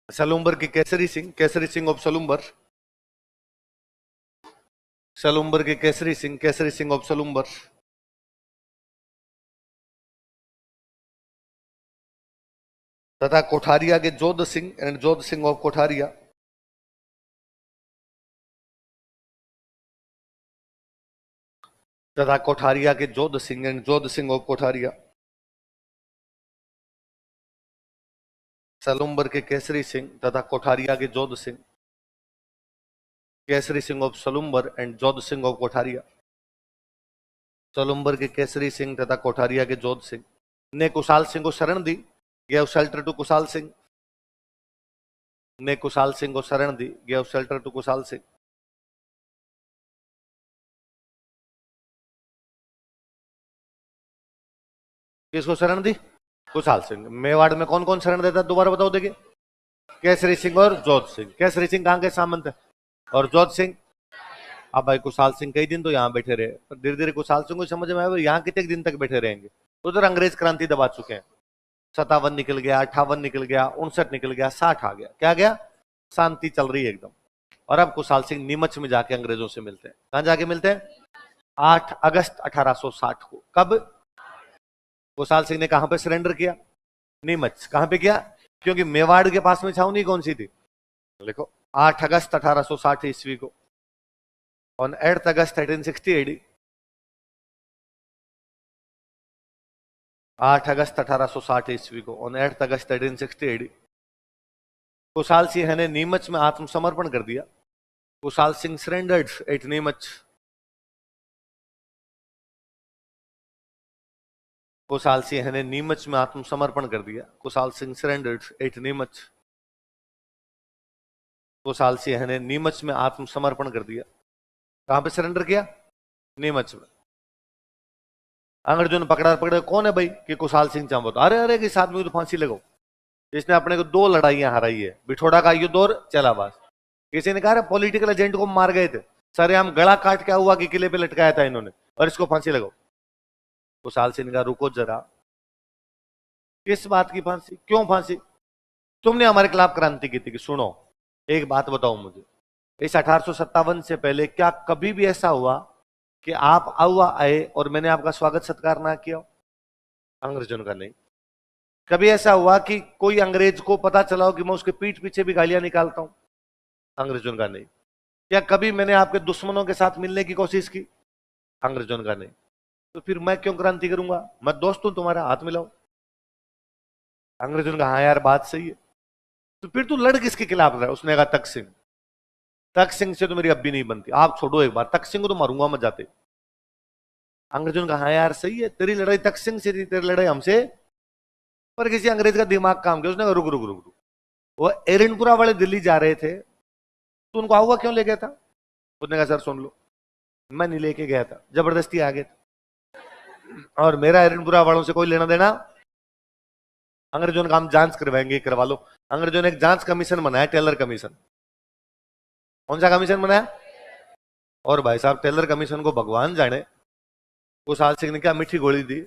सलूम्बर के केसरी सिंह, केसरी सिंह ऑफ सलूम्बर, सलूम्बर के केसरी सिंह, केसरी सिंह ऑफ सलूम्बर, तथा कोठारिया के जोध सिंह एंड जोध सिंह ऑफ कोठारिया, तथा कोठारिया के जोध सिंह एंड जोध सिंह ऑफ कोठारिया, सलूम्बर के केसरी सिंह तथा कोठारिया के Jodh Singh, Kesari Singh of Salumbar and Jodh Singh of Kotharia, Salumbar के केसरी सिंह तथा कोठारिया के जोध सिंह ने कुशाल सिंह को शरण दी, gave shelter to Kushal Singh, ने कुशाल सिंह को शरण दी, gave shelter to Kushal Singh. किसको शरण दी? कुशाल सिंह। मेवाड़ में कौन कौन शरण देता, दोबारा बताओ देखिए। केसरी सिंह और जोध सिंह। केसरी सिंह कहां के सामंत है और जोध सिंह? अब भाई कुशाल सिंह कई दिन तो यहाँ बैठे रहे, पर धीरे धीरे कुशाल सिंह को समझ में आया यहाँ कितने दिन तक बैठे रहेंगे। उधर अंग्रेज क्रांति दबा चुके हैं। 57 निकल गया, 58 निकल गया, 59 निकल गया, 60 आ गया। क्या गया? शांति चल रही है एकदम। और अब कुशाल सिंह नीमच में जाके अंग्रेजों से मिलते हैं। कहां जाके मिलते हैं? 8 अगस्त 1860 को। कब? कुशाल सिंह ने कहां पे सरेंडर किया? नीमच। कहां पे किया? क्योंकि मेवाड़ के पास में छावनी कौन सी थी? लिखो 8 अगस्त 1860 ईस्वी को। ऑन 8 अगस्त 1860 एडी, 8 अगस्त 1860 ईस्वी को, on 8 August 1860 AD, Kushal Singh ने नीमच में आत्मसमर्पण कर दिया। Kushal Singh surrendered at Neemuch. कुशाल सिंह ने नीमच में आत्मसमर्पण कर दिया। Kushal Singh surrendered at Neemuch. कुशाल सिंह ने नीमच में आत्मसमर्पण कर दिया। कहां पे सरेंडर किया? नीमच में। अंग्रेजों ने पकड़ा, पकड़े कौन है भाई? कि कुशाल सिंह चांबो। अरे अरे कि साथ में तो फांसी लगाओ, इसने अपने को 2 लड़ाइयां हराई है, बिठोड़ा का युद्ध और चलाबाज। किसी ने कहा पॉलिटिकल एजेंट को मार गए थे, सरे हम गला काट क्या हुआ कि किले पे लटकाया था इन्होंने, और इसको फांसी लगाओ। कुशाल सिंह का रुको जरा, किस बात की फांसी? क्यों फांसी? तुमने हमारे खिलाफ क्रांति की थी कि सुनो एक बात बताओ मुझे, इस 1857 से पहले क्या कभी भी ऐसा हुआ कि आप आउआ आए और मैंने आपका स्वागत सत्कार ना किया? अंग्रेजों का नहीं। कभी ऐसा हुआ कि कोई अंग्रेज को पता चला हो कि मैं उसके पीठ पीछे भी गालियां निकालता हूं? अंग्रेजों का नहीं। क्या कभी मैंने आपके दुश्मनों के साथ मिलने की कोशिश की? अंग्रेजों का नहीं। तो फिर मैं क्यों क्रांति करूंगा? मैं दोस्त हूं तुम्हारा, हाथ मिलाओ। अंग्रेजों का हाँ यार बात सही है। तो फिर तू लड़ किसके खिलाफ रहा है? उसने कहा तख्त सिंह। तख्त सिंह से तो मेरी अब भी नहीं बनती, आप छोड़ो एक बार, तख्त सिंह को तो मारूंगा मैं जाते। अंग्रेजों का हाँ यार सही है, तेरी लड़ाई तख्त सिंह से थी, तेरी लड़ाई हमसे। पर किसी अंग्रेज का दिमाग काम किया, उसने कहा रुक रुक रुक रुक। वो एरनपुरा वाले दिल्ली जा रहे थे, तो उनको आउआ क्यों ले गया था? उसने कहा सर सुन लो, मैं नहीं लेके गया था, जबरदस्ती आ गए थे, और मेरा एरनपुरा वालों से कोई लेना देना। अंग्रेजों ने काम जांच करवाएंगे, करवा लो। अंग्रेजों ने एक जांच कमीशन बनाया, टेलर कमीशन। कौन सा कमीशन बनाया? और भाई साहब टेलर कमीशन को भगवान जाने कुशाल सिंह ने क्या मीठी गोली दी।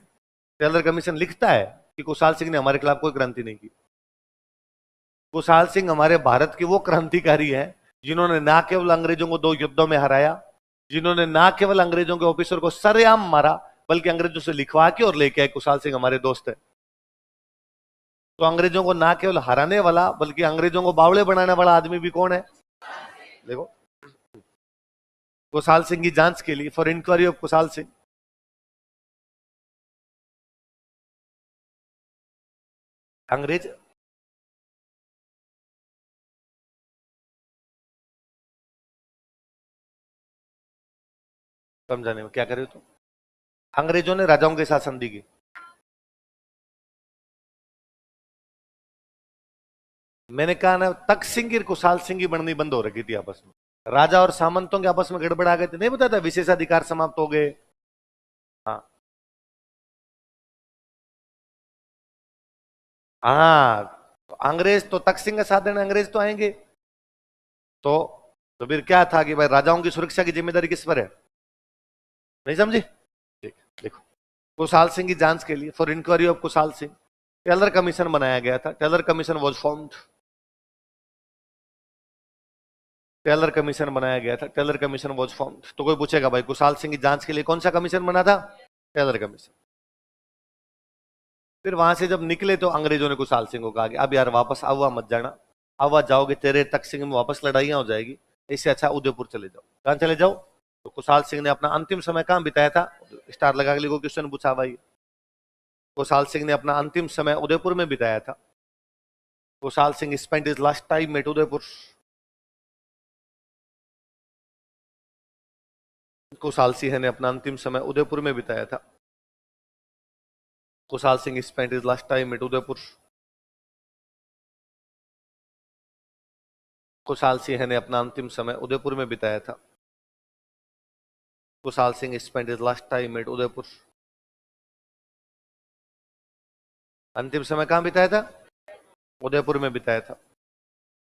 टेलर कमीशन लिखता है कि कुशाल सिंह ने हमारे खिलाफ कोई क्रांति नहीं की। कुशाल सिंह हमारे भारत के वो क्रांतिकारी हैं जिन्होंने ना केवल अंग्रेजों को 2 युद्धों में हराया, जिन्होंने ना केवल अंग्रेजों के ऑफिसर को सरेआम मारा, बल्कि अंग्रेजों से लिखवा के और लेके आए। कुशाल सिंह हमारे दोस्त है। तो अंग्रेजों को ना केवल हराने वाला बल्कि अंग्रेजों को बावड़े बनाने वाला आदमी भी कौन है? देखो, कुशाल सिंह की जांच के लिए, for inquiry of Kushal Singh, अंग्रेज समझाने में क्या करे तो अंग्रेजों ने राजाओं के साथ संधि की। मैंने कहा ना, तख्त सिंह की कुशाल सिंह की बननी बंद हो रखी थी आपस में। राजा और सामंतों के आपस में गड़बड़ आ गए थे, नहीं बताया था, विशेषाधिकार समाप्त हो गए। हाँ हाँ, तो अंग्रेज तो तख्त सिंह का साथ देने अंग्रेज तो आएंगे। तो तो फिर क्या था कि भाई राजाओं की सुरक्षा की जिम्मेदारी किस पर है? नहीं समझे? ठीक, देखो, कुशाल सिंह की जांच के लिए, for inquiry of Kushal Singh, Taylor commission बनाया गया था। Taylor commission was formed. Taylor commission बनाया गया था। Taylor commission was formed. तो कोई पूछेगा भाई कुशाल सिंह की जांच के लिए कौन सा कमीशन बना था? Taylor commission. फिर वहां से जब निकले तो अंग्रेजों ने कुशाल सिंह को कहा कि अब यार वापस आवा मत जाना, आवा जाओगे तेरे तख्त सिंह में वापस लड़ाइयां हो जाएगी, इससे अच्छा उदयपुर चले जाओ। कहां चले जाओ? तो कुशाल सिंह ने अपना अंतिम समय कहां बिताया था? स्टार लगा के लिखो, क्वेश्चन पूछा भाई। कुशाल सिंह ने अपना अंतिम समय उदयपुर में बिताया था। Kushal Singh spent his last time at Udaipur. Kushal Singh ने अपना अंतिम समय उदयपुर में बिताया था। Kushal Singh spent his last time at Udaipur. Kushal Singh ने अपना अंतिम समय उदयपुर में बिताया था। Kushal Singh spent his last time at Udaipur. अंतिम समय कहां बिताया था? उदयपुर में बिताया था।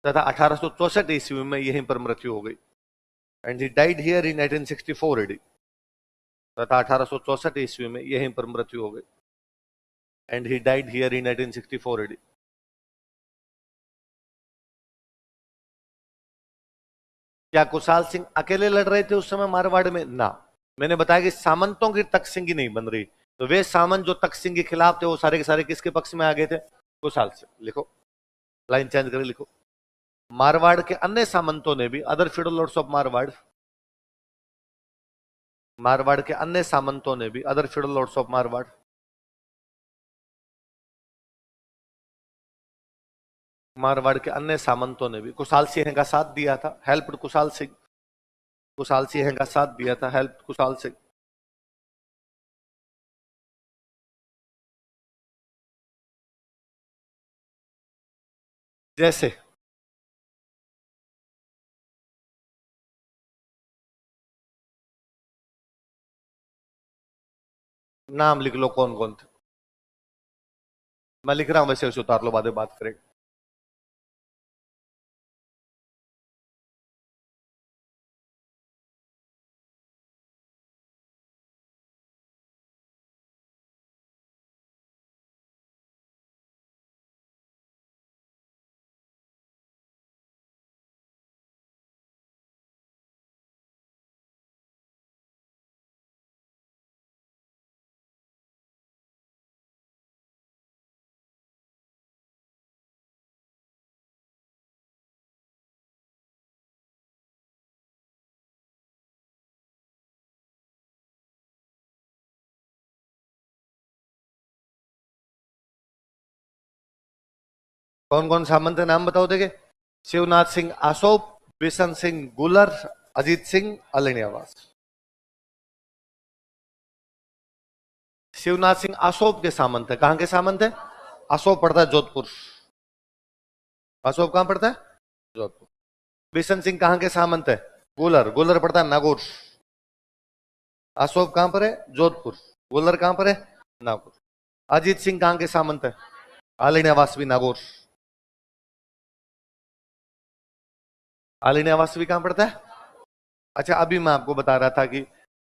तथा 1864 ईस्वी में यहीं पर मृत्यु हो गई। And he died here in 1864 AD. तथा 1864 ईस्वी में यहीं पर मृत्यु हो गई। And he died here in 1864 AD. क्या कुशाल सिंह अकेले लड़ रहे थे उस समय मारवाड़ में? ना, मैंने बताया कि सामंतों की तख्त सिंह नहीं बन रही, तो वे सामंत जो तख्त सिंह के खिलाफ थे वो सारे के सारे किसके पक्ष में आ गए थे? कुशाल सिंह। लिखो, लाइन चेंज करके लिखो। मारवाड़ के अन्य सामंतों ने भी, other feudal lords of Marwar, Marwar के अन्य सामंतों ने भी, other feudal lords of Marwar, Marwar के अन्य सामंतों ने भी कुशाल सिंह का साथ दिया था। हेल्प कुशाल सिंह। कुशाल सिंह का साथ दिया था। हेल्प कुशाल सिंह। जैसे नाम लिख लो कौन कौन थे। मैं लिख रहा हूं, वैसे उसे उतार लो, बाद में बात करेंगे। कौन कौन सामंत है नाम बताओ देखे। शिवनाथ सिंह आसोप, बिशन सिंह गुलर, अजीत सिंह अलिनियावास। शिवनाथ सिंह आसोप के सामंत है। कहां के सामंत है? आसोप पड़ता है जोधपुर। आसोप कहां पड़ता है? जोधपुर। बिशन सिंह कहां के सामंत है? गुलर। गुलर पड़ता है नागौर। आसोप कहां पर है? जोधपुर। गुलर कहां पर है? नागौर। अजीत सिंह कहां के सामंत है? अलिनियावास भी नागौर। अलिनियावास भी कहां पड़ता है? अच्छा, अभी मैं आपको बता रहा था कि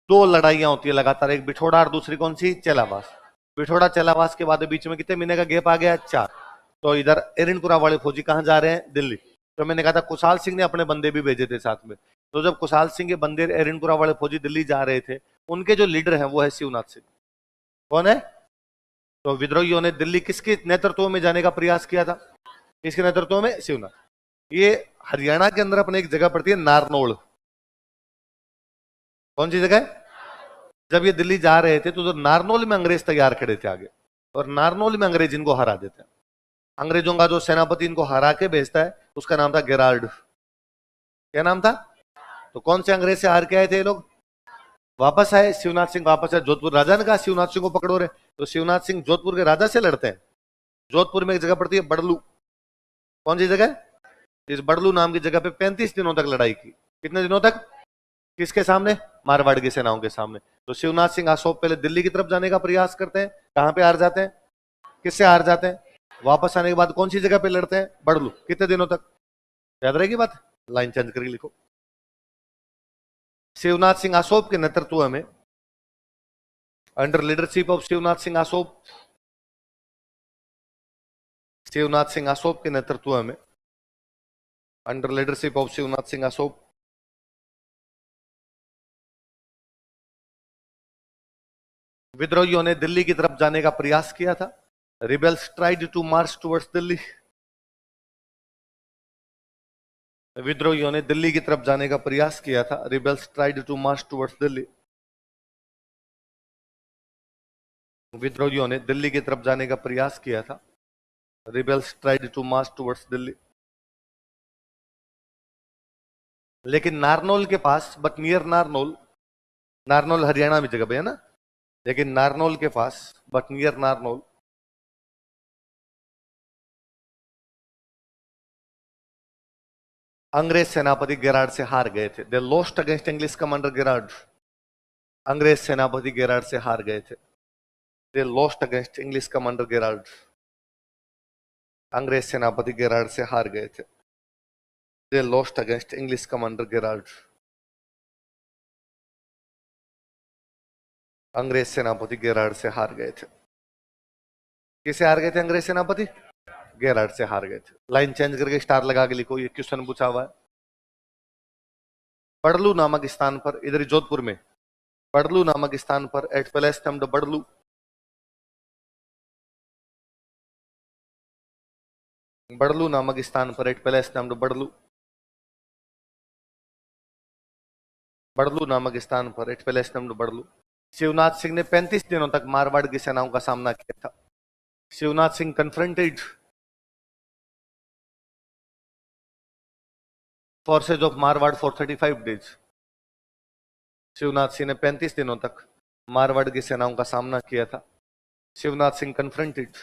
2 लड़ाइयां होती है लगातार, एक बिठोड़ा और दूसरी कौन सी? चेलावास। बिठोड़ा चेलावास के बाद बीच में कितने महीने का गैप आ गया? 4। तो इधर एरनपुरा वाले फौजी कहां जा रहे हैं? दिल्ली। तो मैंने कहा था कुशाल सिंह ने अपने बंदे भी भेजे थे साथ में। तो जब कुशाल सिंह के बंदे एरनपुरा वाले फौजी दिल्ली जा रहे थे, उनके जो लीडर हैं वो है शिवनाथ सिंह। कौन है? तो विद्रोहियों ने दिल्ली किसके नेतृत्व में जाने का प्रयास किया था? किसके नेतृत्व में? शिवनाथ। ये हरियाणा के अंदर अपने एक जगह पड़ती है नारनौल। कौन सी जगह है? जब ये दिल्ली जा रहे थे तो नारनौल में अंग्रेज तैयार खड़े थे आगे, और नारनौल में अंग्रेज इनको हरा देते हैं। अंग्रेजों का जो सेनापति इनको हरा के भेजता है उसका नाम था गेराल्ड। क्या नाम था? तो कौन से अंग्रेज से हार के आए थे ये लोग? वापस आए, शिवनाथ सिंह वापस आए। जोधपुर राजा ने कहा शिवनाथ सिंह को पकड़ो रे, तो शिवनाथ सिंह जोधपुर के राजा से लड़ते हैं। जोधपुर में एक जगह पड़ती है बड़लू। कौन सी जगह? इस बड़लू नाम की जगह पे 35 दिनों तक लड़ाई की। कितने दिनों तक? किसके सामने? मारवाड़ की सेनाओं के सामने। तो शिवनाथ सिंह अशोक पहले दिल्ली की तरफ जाने का प्रयास करते हैं। कहां पे हार जाते हैं? किससे हार जाते हैं? वापस आने के बाद कौन सी जगह पे लड़ते हैं? बड़लू। कितने दिनों तक? याद रहेगी बात? लाइन चेंज करके लिखो। शिवनाथ सिंह आसोप के नेतृत्व में, under leadership of Shivnath Singh Asop, Shivnath Singh Asop के नेतृत्व में, under leadership of Shivnath Singh Asop, विद्रोहियों ने दिल्ली की तरफ जाने का प्रयास किया था। Rebels tried to march towards Delhi. विद्रोहियों ने दिल्ली की तरफ जाने का प्रयास किया था। Rebels tried to march towards Delhi. विद्रोहियों ने दिल्ली की तरफ जाने का प्रयास किया था। Rebels tried to march towards Delhi. लेकिन नारनौल के पास, बट नियर नारनौल, नारनौल हरियाणा में जगह पे है ना, लेकिन नारनौल के पास, बट नियर नारनौल, अंग्रेज सेनापति गेरार्ड से हार गए थे। They lost against English commander Gerard. अंग्रेज सेनापति गेरार्ड से हार गए थे। They lost against English commander Gerard. अंग्रेज सेनापति गेरार्ड से हार गए थे। They lost against English commander Gerard. अंग्रेज सेनापति गेरार्ड से हार गए थे। किसे हार गए थे? अंग्रेज सेनापति गेरार्ड से हार गए थे। लाइन चेंज करके स्टार लगा के लिखो, ये क्वेश्चन पूछा हुआ है। बड़लू नामक स्थान पर, इधर जोधपुर में, बड़लू नामक स्थान पर, at palace named Badlu, Badlu नामक स्थान पर, at palace named Badlu, Badlu नामक स्थान पर, at palace named Badlu, Shivnath Singh ने 35 दिनों तक मारवाड़ की सेनाओं का सामना किया था। Shivnath Singh confronted forces of Marwar for 35 days. Shivnath Singh ने 35 दिनों तक मारवाड़ की सेनाओं का सामना किया था। Shivnath Singh confronted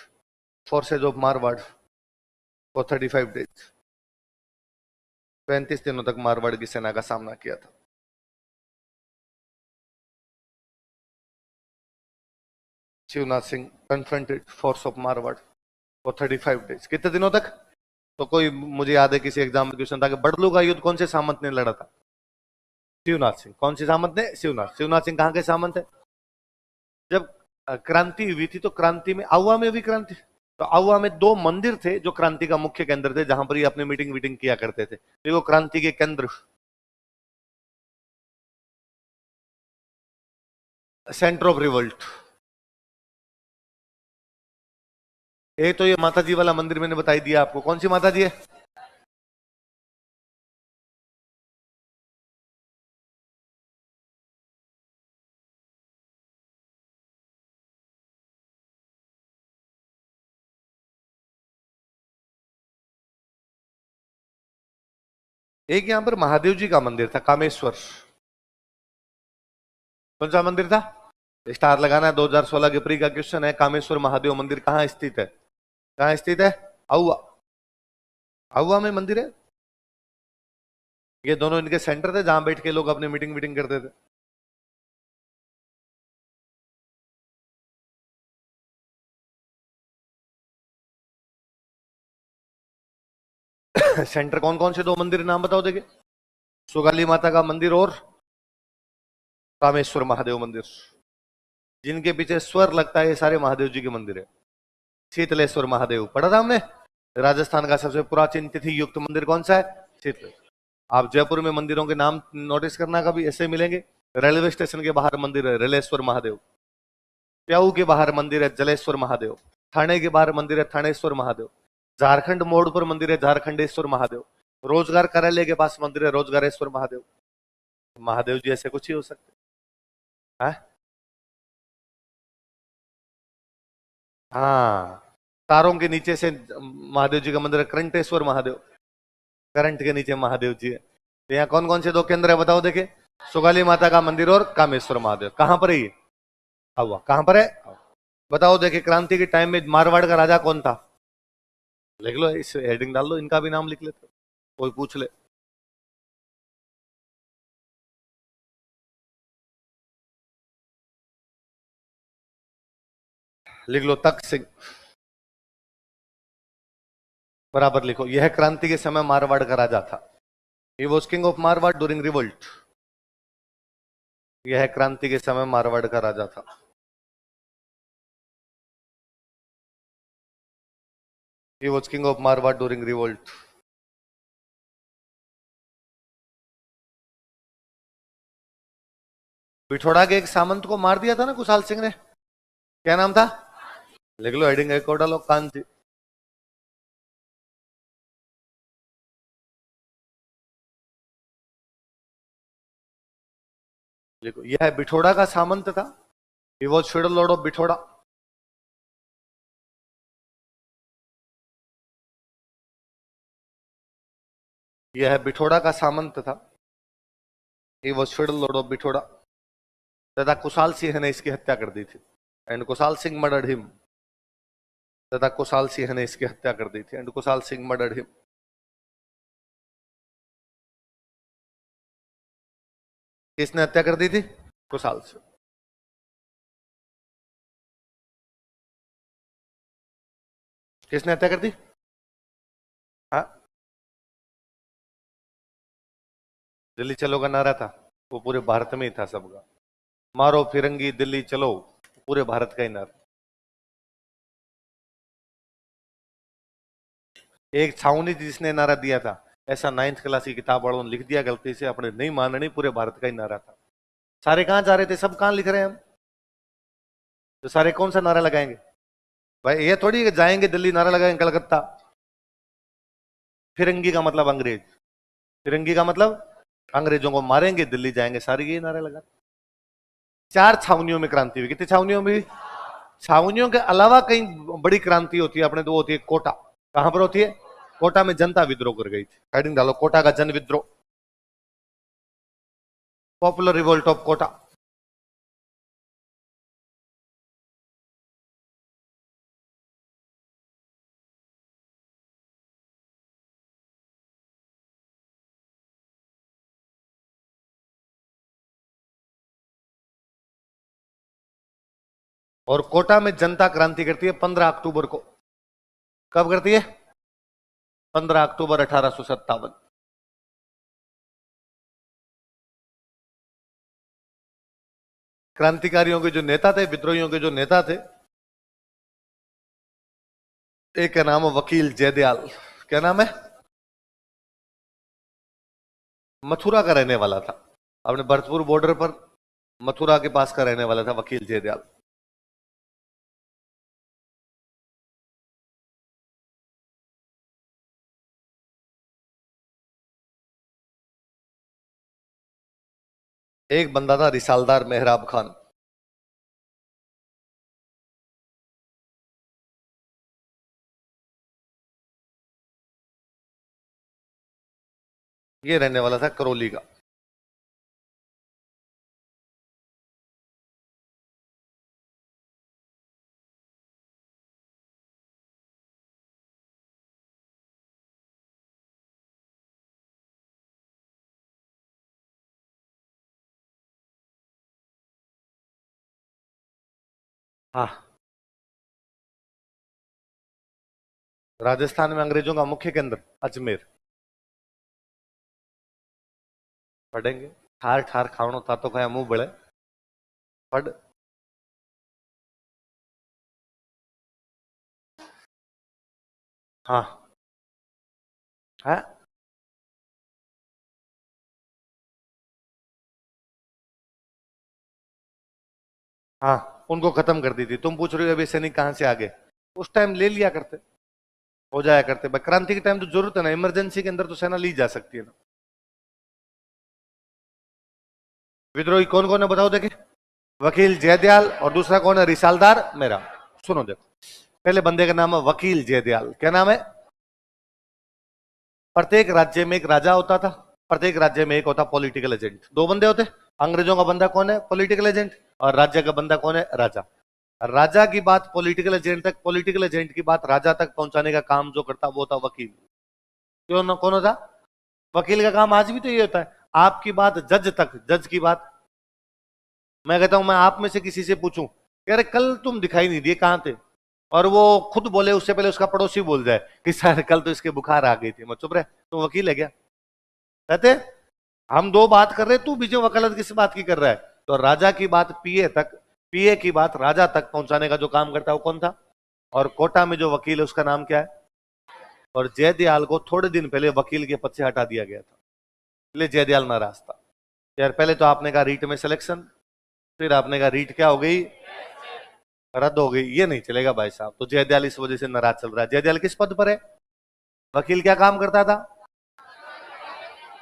forces of Marwar for 35 days. 35 दिनों तक मारवाड़ की सेना का सामना किया था। Shivnath Singh confronted force of Marwar for 35 days. कितने दिनों तक? तो कोई, मुझे याद है किसी एग्जाम में क्वेश्चन था कि बड़लू का युद्ध कौन से सामंत ने लड़ा था? शिवनाथ सिंह। कौन से सामंत ने? शिवनाथ। शिवनाथ सिंह कहां के सामंत है? जब क्रांति हुई थी तो क्रांति में आउवा में भी क्रांति, तो आउवा में 2 मंदिर थे जो क्रांति का मुख्य केंद्र थे, जहां पर ये अपनी मीटिंग वीटिंग किया करते थे। तो वो क्रांति के केंद्र, सेंटर ऑफ रिवोल्ट। एक तो ये माता जी वाला मंदिर मैंने बताई दिया आपको। कौन सी माता जी है? एक यहां पर महादेव जी का मंदिर था, कामेश्वर। कौन सा मंदिर था? स्टार लगाना है। 2016 के प्री का क्वेश्चन है। कामेश्वर महादेव मंदिर कहां स्थित है? कहां स्थित है? आउवा। आउवा में मंदिर है। ये दोनों इनके सेंटर थे जहां बैठ के लोग अपनी मीटिंग वीटिंग करते थे। सेंटर कौन कौन से 2 मंदिर नाम बताओ देखे? सुगाली माता का मंदिर और कामेश्वर महादेव मंदिर। जिनके पीछे स्वर लगता है ये सारे महादेव जी के मंदिर है। शीतलेश्वर महादेव पढ़ा था हमने। राजस्थान का सबसे प्राचीन तिथि युक्त मंदिर कौन सा है? शीतल। आप जयपुर में मंदिरों के नाम नोटिस करना, कभी ऐसे मिलेंगे। रेलवे स्टेशन के बाहर मंदिर है रेलेश्वर महादेव, प्याऊ के बाहर मंदिर है जलेश्वर महादेव, थाने के बाहर मंदिर है थानेश्वर महादेव, झारखंड मोड़ पर मंदिर है झारखंडेश्वर महादेव, रोजगार कार्यालय के पास मंदिर है रोजगारेश्वर महादेव। महादेव जी ऐसे कुछ ही हो सकते हैं? हाँ, तारों के नीचे से महादेव जी का मंदिर है करंटेश्वर महादेव, करंट के नीचे महादेव जी है। तो यहाँ कौन कौन से दो केंद्र है बताओ देखे? सुगाली माता का मंदिर और कामेश्वर महादेव। कहां पर है ये? हुआ कहां पर है? बताओ देखे, क्रांति के टाइम में मारवाड़ का राजा कौन था? लिख लो, इस हेडिंग डाल लो, इनका भी नाम लिख लेते, कोई पूछ ले। लिख लो तख्त सिंह, बराबर लिखो। यह क्रांति के समय मारवाड़ का राजा था। He was king of Marwar during revolt. यह क्रांति के समय मारवाड़ का राजा था। He was king of Marwar during revolt. Pithora के एक सामंत को मार दिया था ना कुशाल सिंह ने, क्या नाम था? लिख लो, हेडिंग एक और डालो, कांची। देखो, यह बिठोड़ा का सामंत था। He was federal lord of Bithora. यह बिठोड़ा का सामंत था। He was federal lord of Bithora. तथा कुशाल सिंह ने इसकी हत्या कर दी थी। And Kushal Singh murdered him. तथा कुशाल सिंह ने इसकी हत्या कर दी थी। And Kushal Singh murdered him. किसने हत्या कर दी थी? कुशाल सिंह। किसने हत्या कर दी? हाँ, दिल्ली चलो का नारा था, वो पूरे भारत में ही था सबका। मारो फिरंगी दिल्ली चलो, पूरे भारत का ही नारा। एक छावनी थी जिसने नारा दिया था, ऐसा 9th क्लास की किताब वालों ने लिख दिया गलती से, अपने नहीं माननी, पूरे भारत का ही नारा था। सारे कहां जा रहे थे? सब कहां लिख रहे हैं हम? तो सारे कौन सा नारा लगाएंगे भाई? ये थोड़ी कि जाएंगे दिल्ली नारा लगाएंगे कलकत्ता। फिरंगी का मतलब अंग्रेज, फिरंगी का मतलब अंग्रेजों को मारेंगे, दिल्ली जाएंगे, सारे यही नारे लगा। 4 छावनियों में क्रांति हुई। कितनी छावनियों में? छावनियों के अलावा कहीं बड़ी क्रांति होती है अपने तो, वो होती है कोटा। कहां पर होती है? कोटा में जनता विद्रोह कर गई थी। हेडिंग डालो, कोटा का जन विद्रोह, पॉपुलर रिवोल्ट ऑफ कोटा। और कोटा में जनता क्रांति करती है 15 अक्टूबर को। कब करती है? 15 अक्टूबर 1857। क्रांतिकारियों के जो नेता थे, विद्रोहियों के जो नेता थे, एक का नाम है वकील जयदयाल। क्या नाम है? मथुरा का रहने वाला था, अपने भरतपुर बॉर्डर पर मथुरा के पास का रहने वाला था वकील जयदयाल। एक बंदा था रिसालदार मेहराब खान। ये रहने वाला था करौली का। हाँ, राजस्थान में अंग्रेजों का मुख्य केंद्र अजमेर। पढ़ेंगे। ठार ठार खावणो था तो कया मुंह बड़े। पढ़। हाँ है। हाँ उनको खत्म कर दी थी। तुम पूछ रहे हो अभी सैनिक कहां से आ गए? उस टाइम ले लिया करते, हो जाया करते भाई। क्रांति के टाइम तो जरूरत है ना, इमरजेंसी के अंदर तो सेना ली जा सकती है ना। विद्रोही कौन कौन है बताओ देखे। वकील जयदयाल और दूसरा कौन है? रिसालदार मेरा। सुनो देखो, पहले बंदे का नाम है वकील जयदयाल। क्या नाम है? प्रत्येक राज्य में एक राजा होता था, प्रत्येक राज्य में एक होता पॉलिटिकल एजेंट। दो बंदे होते। अंग्रेजों का बंदा कौन है? Political agent. और राज्य का बंदा कौन है? राजा। राजा की बात पॉलिटिकल एजेंट तक, पॉलिटिकल एजेंट की बात राजा तक पहुंचाने का काम जो करता वो था वकील। क्यों ना, कौन होता? वकील का काम आज भी तो ये होता है। आपकी बात जज तक, जज की बात, मैं कहता हूं मैं आप में से किसी से पूछूं कि अरे कल तुम दिखाई नहीं दिए कहां थे, और वो खुद बोले उससे पहले उसका पड़ोसी बोल जाए कि सर कल तो इसके बुखार आ गई थी, मैं चुप रहे, तो वकील है क्या? कहते हम दो बात कर रहे, तू बीच में वकालत किस बात की कर रहा है? तो राजा की बात पीए तक, पीए की बात राजा तक पहुंचाने का जो काम करता है वो कौन था? और कोटा में जो वकील है उसका नाम क्या है? और जयदयाल को थोड़े दिन पहले वकील के पद से हटा दिया गया था, इसलिए जयदयाल नाराज था। यार पहले तो आपने कहा रीट में सिलेक्शन, फिर आपने कहा रीट क्या हो गई? रद्द हो गई। ये नहीं चलेगा भाई साहब। तो जयदयाल इस वजह से नाराज चल रहा है। जयदयाल किस पद पर है? वकील क्या काम करता था?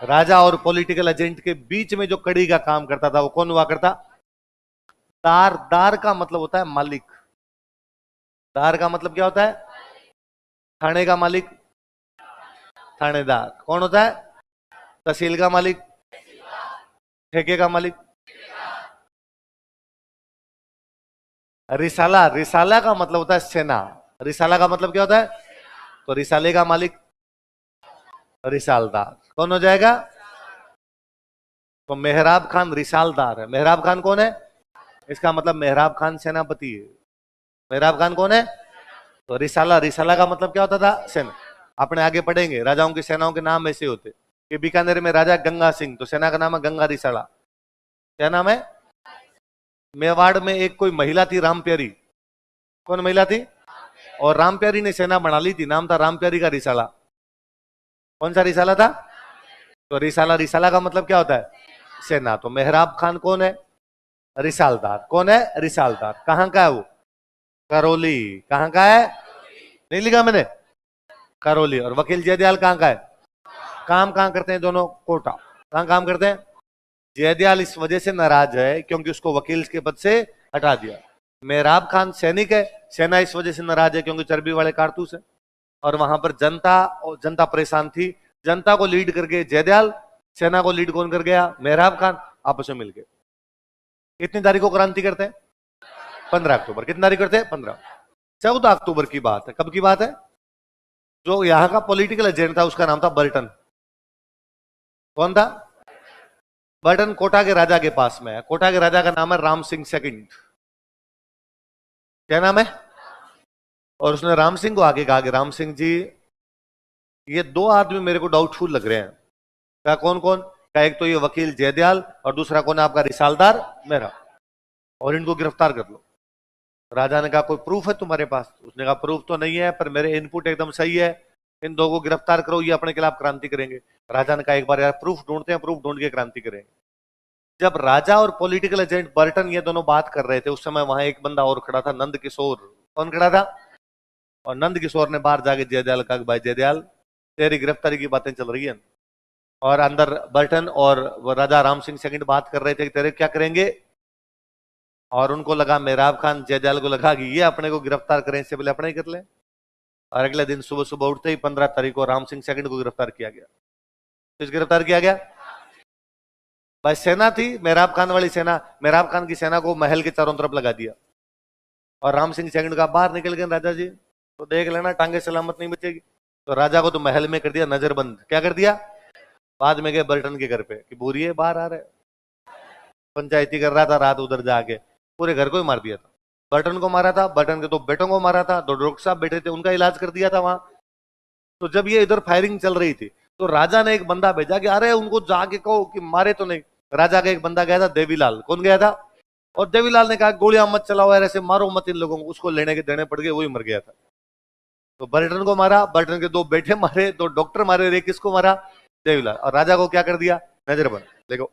राजा और पॉलिटिकल एजेंट के बीच में जो कड़ी का काम करता था वो कौन हुआ करता? दार। दार का मतलब होता है मालिक। दार का मतलब क्या होता है? थाने का मालिक, थानेदार। कौन होता है? तहसील का मालिक, ठेके का मालिक। रिसाला, रिसाला का मतलब होता है सेना। रिसाला का मतलब क्या होता है? तो रिसाले का मालिक रिसालदार। कौन हो जाएगा? तो मेहराब खान रिसालदार है। मेहराब खान कौन है? इसका मतलब मेहराब खान सेनापति है। मेहराब खान कौन है? तो रिसाला, रिसाला का मतलब क्या होता था? सेना। अपने आगे पढ़ेंगे राजाओं की सेनाओं के नाम ऐसे होते कि बीकानेर में राजा गंगा सिंह, तो सेना का नाम है गंगा रिसाला। क्या नाम है? मेवाड़ में एक कोई महिला थी रामप्यारी। कौन महिला थी? और रामप्यारी ने सेना बना ली थी, नाम था रामप्यारी का रिसाला। कौन सा रिसाला था? तो रिसाला, रिसाला का मतलब क्या होता है? सेना। तो मेहराब खान कौन है? रिसालदार। कौन है? रिसालदार। कहां का है वो? करौली। कहां का है? नहीं लिखा मैंने? करौली। और वकील जयदयाल कहां का है? काम कहां करते हैं दोनों? कोटा। कहां काम करते हैं? जयदयाल इस वजह से नाराज है क्योंकि उसको वकील के पद से हटा दिया। मेहराब खान सैनिक है, सेना इस वजह से नाराज है क्योंकि चर्बी वाले कारतूस है। और वहां पर जनता, और जनता परेशान थी। जनता को लीड करके जयदयाल, सेना को लीड कौन कर गया? मेहराब खान। आपस में मिलकर कितनी तारीख को क्रांति करते हैं? 15 अक्टूबर। कितनी तारीख करते हैं? 15। 14 अक्टूबर की बात है। कब की बात है? जो यहां का पॉलिटिकल एजेंट था उसका नाम था बर्टन। कौन था? बर्टन कोटा के राजा के पास में है। कोटा के राजा का नाम है राम सिंह सेकंड। क्या नाम है? और उसने राम सिंह को आगे कहा कि राम सिंह जी, ये दो आदमी मेरे को डाउटफुल लग रहे हैं। क्या? कौन कौन? क्या? एक तो ये वकील जयदयाल और दूसरा कौन है आपका? रिसालदार मेरा। और इनको गिरफ्तार कर लो। राजा ने कहा कोई प्रूफ है तुम्हारे पास? उसने कहा प्रूफ तो नहीं है पर मेरे इनपुट एकदम सही है, इन दो को गिरफ्तार करो, ये अपने खिलाफ क्रांति करेंगे। राजा ने कहा एक बार यार प्रूफ ढूंढते हैं, प्रूफ ढूंढ के क्रांति करेंगे। जब राजा और पॉलिटिकल एजेंट बर्टन ये दोनों बात कर रहे थे उस समय वहां एक बंदा और खड़ा था, नंद किशोर। कौन खड़ा था? और नंद किशोर ने बाहर जाके जयदयाल कहा भाई जयदयाल, तेरी गिरफ्तारी की बातें चल रही है। और अंदर बर्टन और वो राजा राम सिंह सेकंड बात कर रहे थे कि तेरे क्या करेंगे। और उनको लगा, मेहराब खान जयदयाल को लगा कि ये अपने को गिरफ्तार करें इससे पहले अपने ही कर लें। और अगले दिन सुबह सुबह उठते ही 15 तारीख को राम सिंह सेकंड को गिरफ्तार किया गया। किस गिरफ्तार किया गया? भाई सेना थी मेहराब खान वाली सेना, मेहराब खान की सेना को महल के चारों तरफ लगा दिया। और राम सिंह सेकंड का बाहर निकल गए राजा जी, तो देख लेना टांगे सलामत नहीं बचेगी। तो राजा को तो महल में कर दिया नजरबंद। क्या कर दिया? बाद में गए बर्टन के घर पे कि बोरिए बाहर आ रहे, पंचायती कर रहा था रात उधर जाके, पूरे घर को ही मार दिया था। बर्टन को मारा था, बर्टन के दो बेटों को मारा था, दो डॉक्टर साहब बैठे थे उनका इलाज कर दिया था वहां। तो जब ये इधर फायरिंग चल रही थी तो राजा ने एक बंदा भेजा कि अरे उनको जाके कहो कि मारे तो नहीं। राजा का एक बंदा गया था, देवीलाल। कौन गया था? और देवीलाल ने कहा गोलियां मत चलाओ यार, ऐसे मारो मत इन लोगों को। उसको लेने के देने पड़ गए, वही मर गया था। तो बर्टन को मारा, बर्टन के दो बेटे मारे, दो डॉक्टर मारे, रे किसको मारा? देवीलाल। और राजा को क्या कर दिया? नजरबंद। देखो,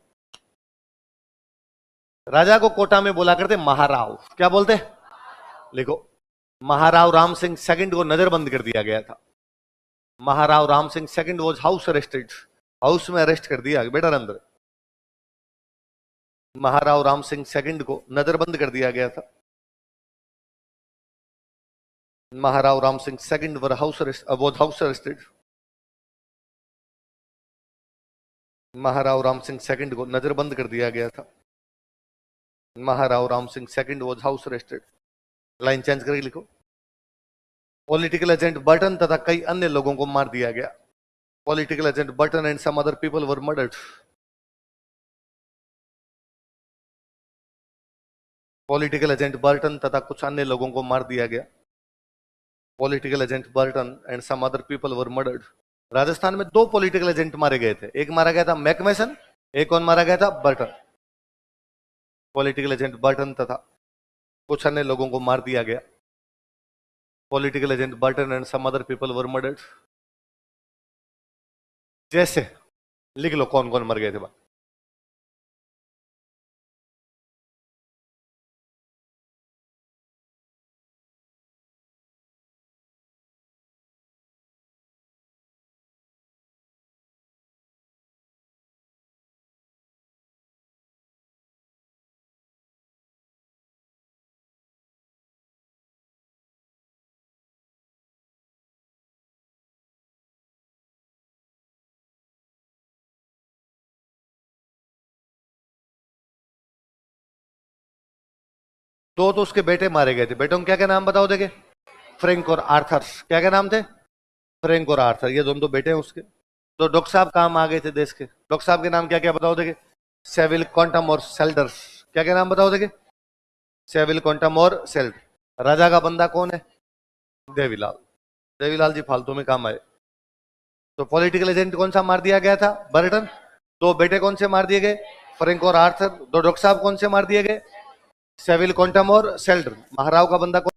राजा को कोटा में बोला करते महाराव, क्या बोलते? लिखो, महाराव राम सिंह सेकंड को नजरबंद कर दिया गया था। Maharao Ram Singh second was house arrested, house में अरेस्ट कर दिया बेटा अंदर। महाराव राम सिंह सेकंड को नजरबंद कर दिया गया था। Maharao Ram Singh second was house arrested. Maharao Ram Singh second को नजरबंद कर दिया गया था। Maharao Ram Singh second was house arrested. Line change करके लिखो, पॉलिटिकल एजेंट बर्टन तथा कई अन्य लोगों को मार दिया गया। Political agent Burton and some other people were murdered. Political agent Burton तथा कुछ अन्य लोगों को मार दिया गया। Political agent Burton and some other people were murdered. Rajasthan में दो पॉलिटिकल एजेंट मारे गए थे, एक मारा गया था मैकमेसन, एक कौन मारा गया था? बर्टन। पॉलिटिकल एजेंट बर्टन तथा कुछ अन्य लोगों को मार दिया गया। Political agent Burton and some other people were murdered. जैसे लिख लो कौन कौन मर गए थे बात। तो उसके बेटे मारे गए थे। बेटों को क्या क्या नाम बताओ देखे? फ्रैंक और आर्थर। क्या क्या नाम थे? फ्रैंक और आर्थर, ये दोनों तो बेटे हैं उसके। तो डॉक्टर साहब काम आ गए थे देश के। डॉक्टर साहब के नाम क्या क्या बताओ देखे? सेविल, क्वांटम और सेल्डर्स। क्या क्या नाम बताओ देखे? सेविल, क्वांटम और सेल्डर। राजा का बंदा कौन है? देवीलाल। देवीलाल जी फालतू में काम आए। तो पॉलिटिकल एजेंट कौन सा मार दिया गया था? बर्टन। दो बेटे कौन से मार दिए गए? फ्रैंक और आर्थर। दो डॉक्टर साहब कौन से मार दिए गए? सेविल, क्वांटम और सेल्डर। महाराव का बंदा कौन?